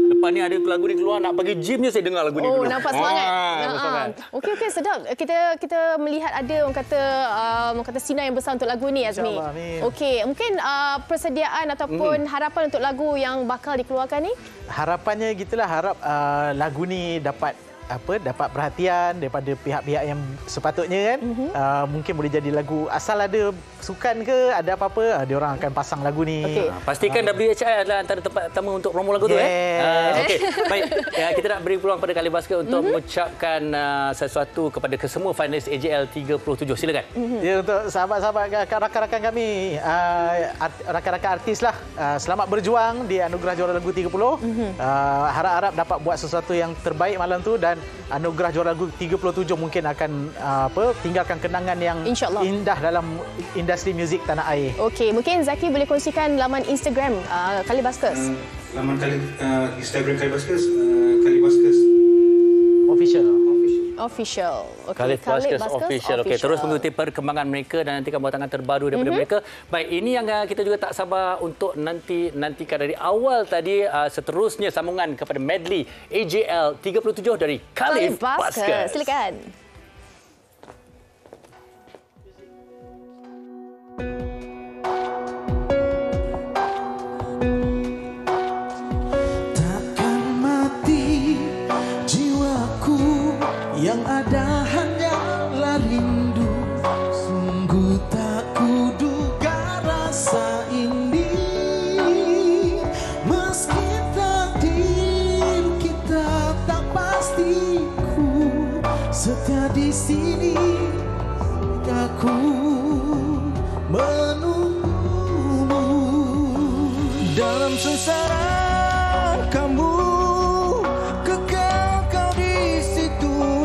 Lepas ni ada lagu ni keluar, nak pergi gym je saya dengar lagu ni dulu. Nampak semangat. Okey, sedap. Kita melihat ada orang kata sinar yang besar untuk lagu ni Azmi. Okey, mungkin persediaan ataupun harapan untuk lagu yang bakal dikeluarkan ni? Harapannya gitulah, harap lagu ni dapat dapat perhatian daripada pihak-pihak yang sepatutnya kan. Mungkin boleh jadi lagu asal ada sukan ke ada apa-apa dia orang akan pasang lagu ni. Pastikan WHI adalah antara tempat pertama untuk promo lagu tu okey. Baik, kita nak beri peluang pada Khalif Baskers untuk mengucapkan sesuatu kepada kesemua finalis AJL 37. Silakan. Ya, untuk sahabat-sahabat rakan-rakan kami, rakan-rakan artis lah, selamat berjuang di anugerah juara lagu 30. Harap-harap dapat buat sesuatu yang terbaik malam tu dan anugerah juara lagu 37 mungkin akan tinggalkan kenangan yang indah dalam industri muzik tanah air. Okey, mungkin Zaki boleh kongsikan laman Instagram Khalif Baskers. Laman Instagram Khalif Baskers, Khalif Baskers Official. Khalif Baskers Official. Okey, terus mengikuti perkembangan mereka dan nantikan buatangan terbaru daripada mereka. Baik, ini yang kita juga tak sabar untuk nantikan dari awal tadi. Seterusnya sambungan kepada medley AJL 37 dari Khalif Baskers. Silakan. Yang ada hanyalah rindu. Sungguh tak kuduga rasa ini. Meski takdir kita tak pasti, ku setia di sini. Aku menunggumu dalam sengsara kamu.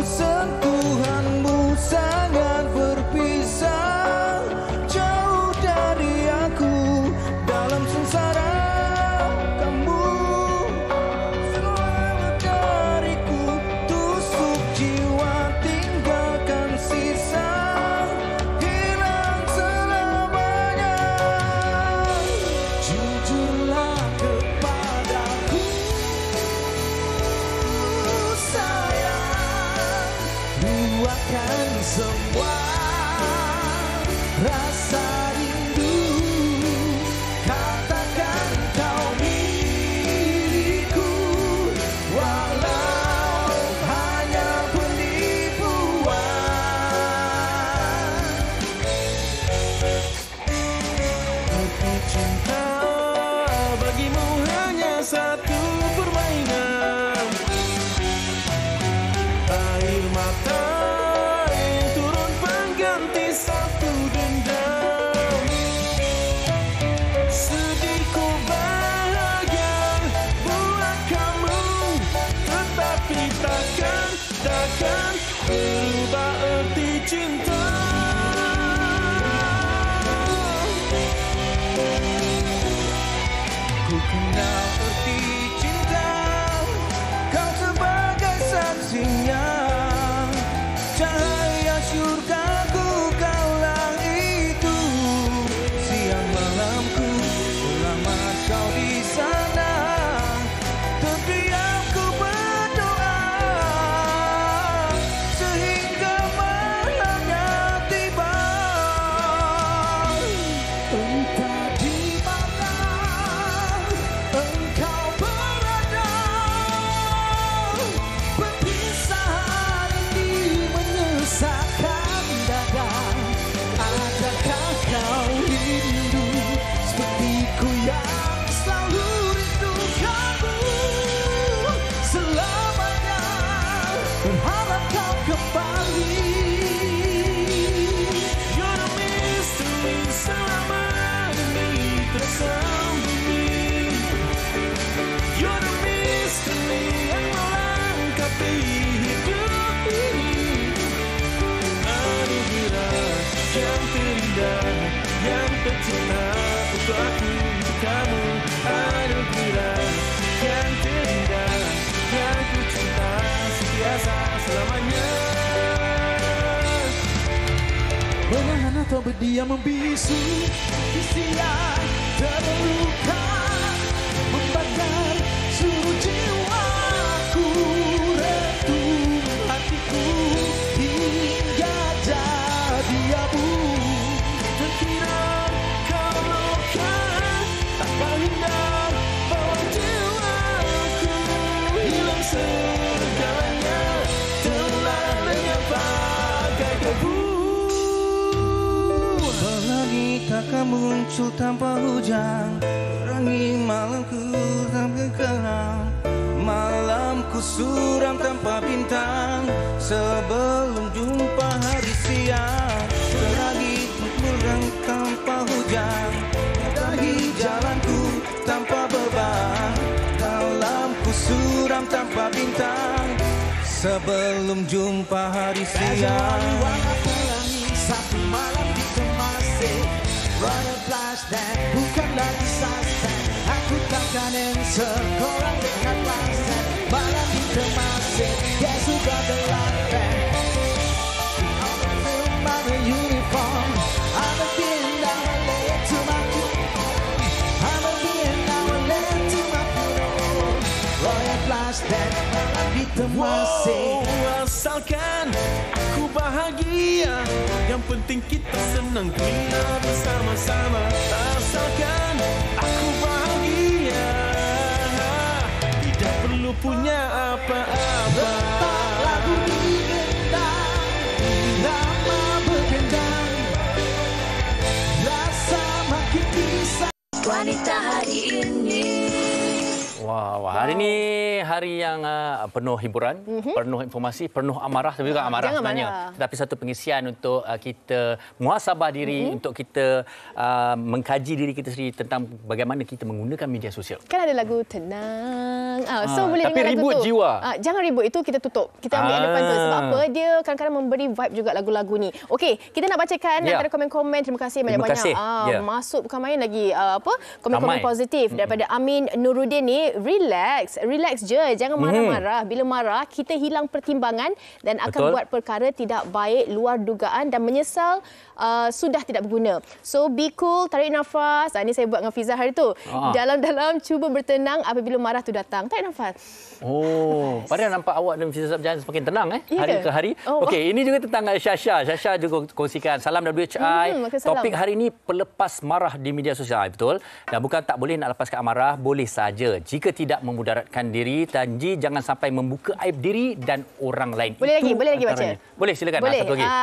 Sentuhanmu sangat berpisah, jauh dari aku dalam sengsara kamu. Selamat dariku, tusuk jiwa tinggalkan sisa, hilang selamanya. Jujurlah kepadaku, luahkan semua rasa rindu. Katakan kau milikku, walau hanya penipuan. Tapi cinta bagimu hanya satu permainan. Air mata yang turun pengganti satu dendam. Sedihku bahagia buat kamu, tetapi takkan berubah arti cinta. Ku kenal arti cinta, kau sebagai saksinya. Cahaya syurgaku kaulah itu, siang malamku selamat kau di sana. Terdiam ku berdoa sehingga malamnya tiba. Entah di mana engkau berada, perpisahan ini menyesakkan dada. Adakah kau rindu sepertiku yang selalu rindu kamu selamanya, berharap kau kembali. You're the mystery selama ini tersembunyi. You're the mystery yang melengkapi hidup ini. Anugerah yang terindah yang tercipta untuk aku, untuk kamu. Anugerah yang terindah yang ku cinta sentiasa selamanya. Menahan atau berdiam membisu, isian terluka membakar seluruh jiwaku, retung hatiku hingga jadi abu. Terkira kau luka, takkan hindar bahwa jiwaku hilang segalanya. muncul tanpa hujan, perangi malamku tanpa kelam. Malamku suram tanpa bintang, sebelum jumpa hari siang. Selagi pulang tanpa hujan, dahi jalanku tanpa beban. Malamku suram tanpa bintang, sebelum jumpa hari siang. Satu malam di Temasek, Royal Flash dan bukan lagi sunset. Aku takkan sekolah dengan sunset. Malam di Temasek, guess who got the light back? On the film, on the uniform, I'm a being now I lay to my funeral. I'm a being now I lay to my funeral. Royal Flash dan malam di Temasek. Asalkan aku bahagia, yang penting kita senang gila bersama-sama. Asalkan aku bahagia, tidak perlu punya apa-apa. Letaklah bumi bentang, nama bergendang, rasa makin bisa. Wanita hari ini. Wow, hari ini hari yang penuh hiburan, penuh informasi, penuh amarah, tapi juga amarah sebenarnya. Tetapi satu pengisian untuk kita muhasabah diri, untuk kita mengkaji diri kita sendiri tentang bagaimana kita menggunakan media sosial. Kan ada lagu tenang. So boleh tapi dengar lagu ribut tu. jiwa. Jangan ribut, itu kita tutup. Kita ambil yang depan tu. Sebab apa? Dia kadang-kadang memberi vibe juga lagu-lagu ni. Okey, kita nak bacakan antara komen-komen. Terima kasih banyak-banyak. Masuk bukan main lagi komen-komen positif daripada Amin Nuruddin ni. Relax je, jangan marah-marah. Bila marah, kita hilang pertimbangan dan akan buat perkara tidak baik, luar dugaan dan menyesal sudah tidak berguna. So be cool, tarik nafas. Ini saya buat dengan Fiza hari tu. Dalam-dalam cuba bertenang apabila marah tu datang. Tarik nafas. Padahal nampak awak dan Fiza Sabjan semakin tenang hari ke hari. Okey, ini juga tentang Syasha. Syasha juga kongsikan. Salam WHI. Topik hari ini pelepas marah di media sosial. Betul. Dan bukan tak boleh nak lepaskan amarah, boleh saja. Jika tidak memudaratkan diri, janji jangan sampai membuka aib diri dan orang lain. Boleh lagi baca. Boleh, silakan. Boleh.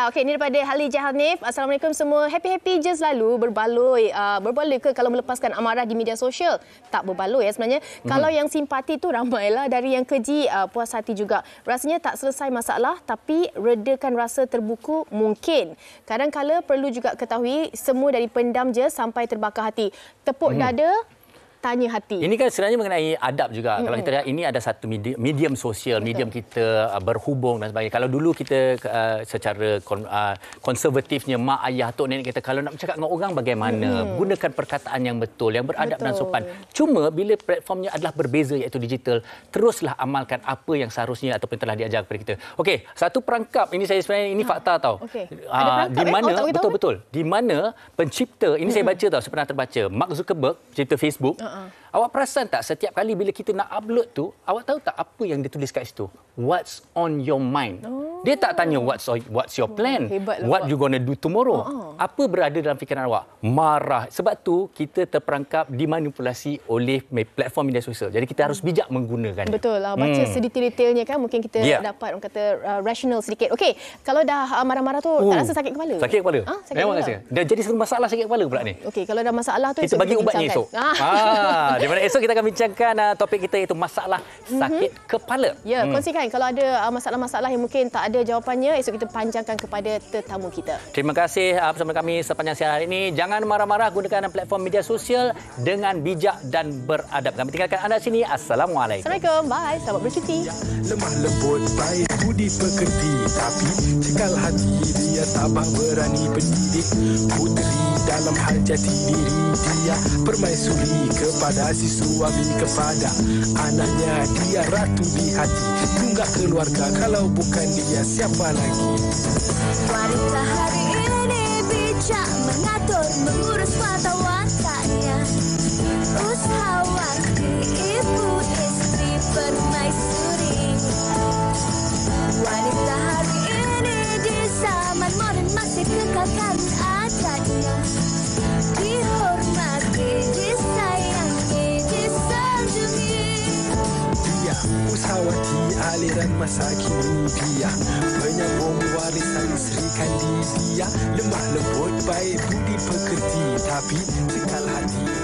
Okey, ini daripada Halijah Hanif. Assalamualaikum semua. Happy je selalu berbaloi. Berbaloi ke kalau melepaskan amarah di media sosial? Tak berbaloi sebenarnya. Kalau yang simpati tu ramailah, dari yang keji puas hati juga. Rasanya tak selesai masalah tapi redakan rasa terbuku mungkin. Kadang-kala perlu juga ketahui semua dari pendam je sampai terbakar hati. Tepuk dada, tanya hati. Ini kan sebenarnya mengenai adab juga. Kalau kita lihat, ini ada satu medium sosial, medium kita berhubung dan sebagainya. Kalau dulu kita secara konservatifnya, mak, ayah, tok, nenek kita, kalau nak bercakap dengan orang bagaimana, gunakan perkataan yang betul, yang beradab dan sopan. Cuma bila platformnya adalah berbeza iaitu digital, teruslah amalkan apa yang seharusnya ataupun telah diajar kepada kita. Okey, satu perangkap, ini saya sebenarnya ini fakta tau. Di mana betul-betul, di mana pencipta, ini saya baca tau, saya pernah terbaca, Mark Zuckerberg, pencipta Facebook. Awak perasan tak setiap kali bila kita nak upload tu, awak tahu tak apa yang dia tulis kat situ? What's on your mind? Dia tak tanya what's your plan? What you gonna do tomorrow? Apa berada dalam fikiran awak? Marah. Sebab tu kita terperangkap dimanipulasi oleh platform media sosial. Jadi kita harus bijak menggunakannya. Betul lah. Baca sedetail-detailnya kan, mungkin kita dapat orang kata rational sedikit. Okey, kalau dah marah-marah tu tak rasa sakit kepala? Sakit kepala? Memang rasa. Dah jadi satu masalah sakit kepala pula ni. Okey, kalau dah masalah tu kita bagi ubatnya esok. Di mana esok kita akan bincangkan topik kita iaitu masalah sakit kepala. Ya, kongsikan kalau ada masalah-masalah yang mungkin tak ada jawapannya, esok kita panjangkan kepada tetamu kita. Terima kasih bersama kami sepanjang siang hari ini. Jangan marah-marah, gunakan platform media sosial dengan bijak dan beradab. Kami tinggalkan anda sini. Assalamualaikum. Assalamualaikum. Bye. Selamat bercuti. Lemah lembut, baik budi pekerti, tapi cekal hati dia tabah berani pendidik. Puteri dalam hal jati diri dia permaisuri kepada si suami, kepada anaknya dia ratu di hati. Tunggak keluarga, kalau bukan dia siapa lagi? Wanita hari ini bijak mengatur, mengurus mata wantanya. Usahawati, ibu istri permaisuri. Wanita hari ini di zaman modern masih kekalkan adatnya. Dihormati, disayangi, disanjungi. Dia usahawati aliran masa kini, dia penyambung warisan Sri takkan dia lemah lembut baik budi pekerti tapi tekal hati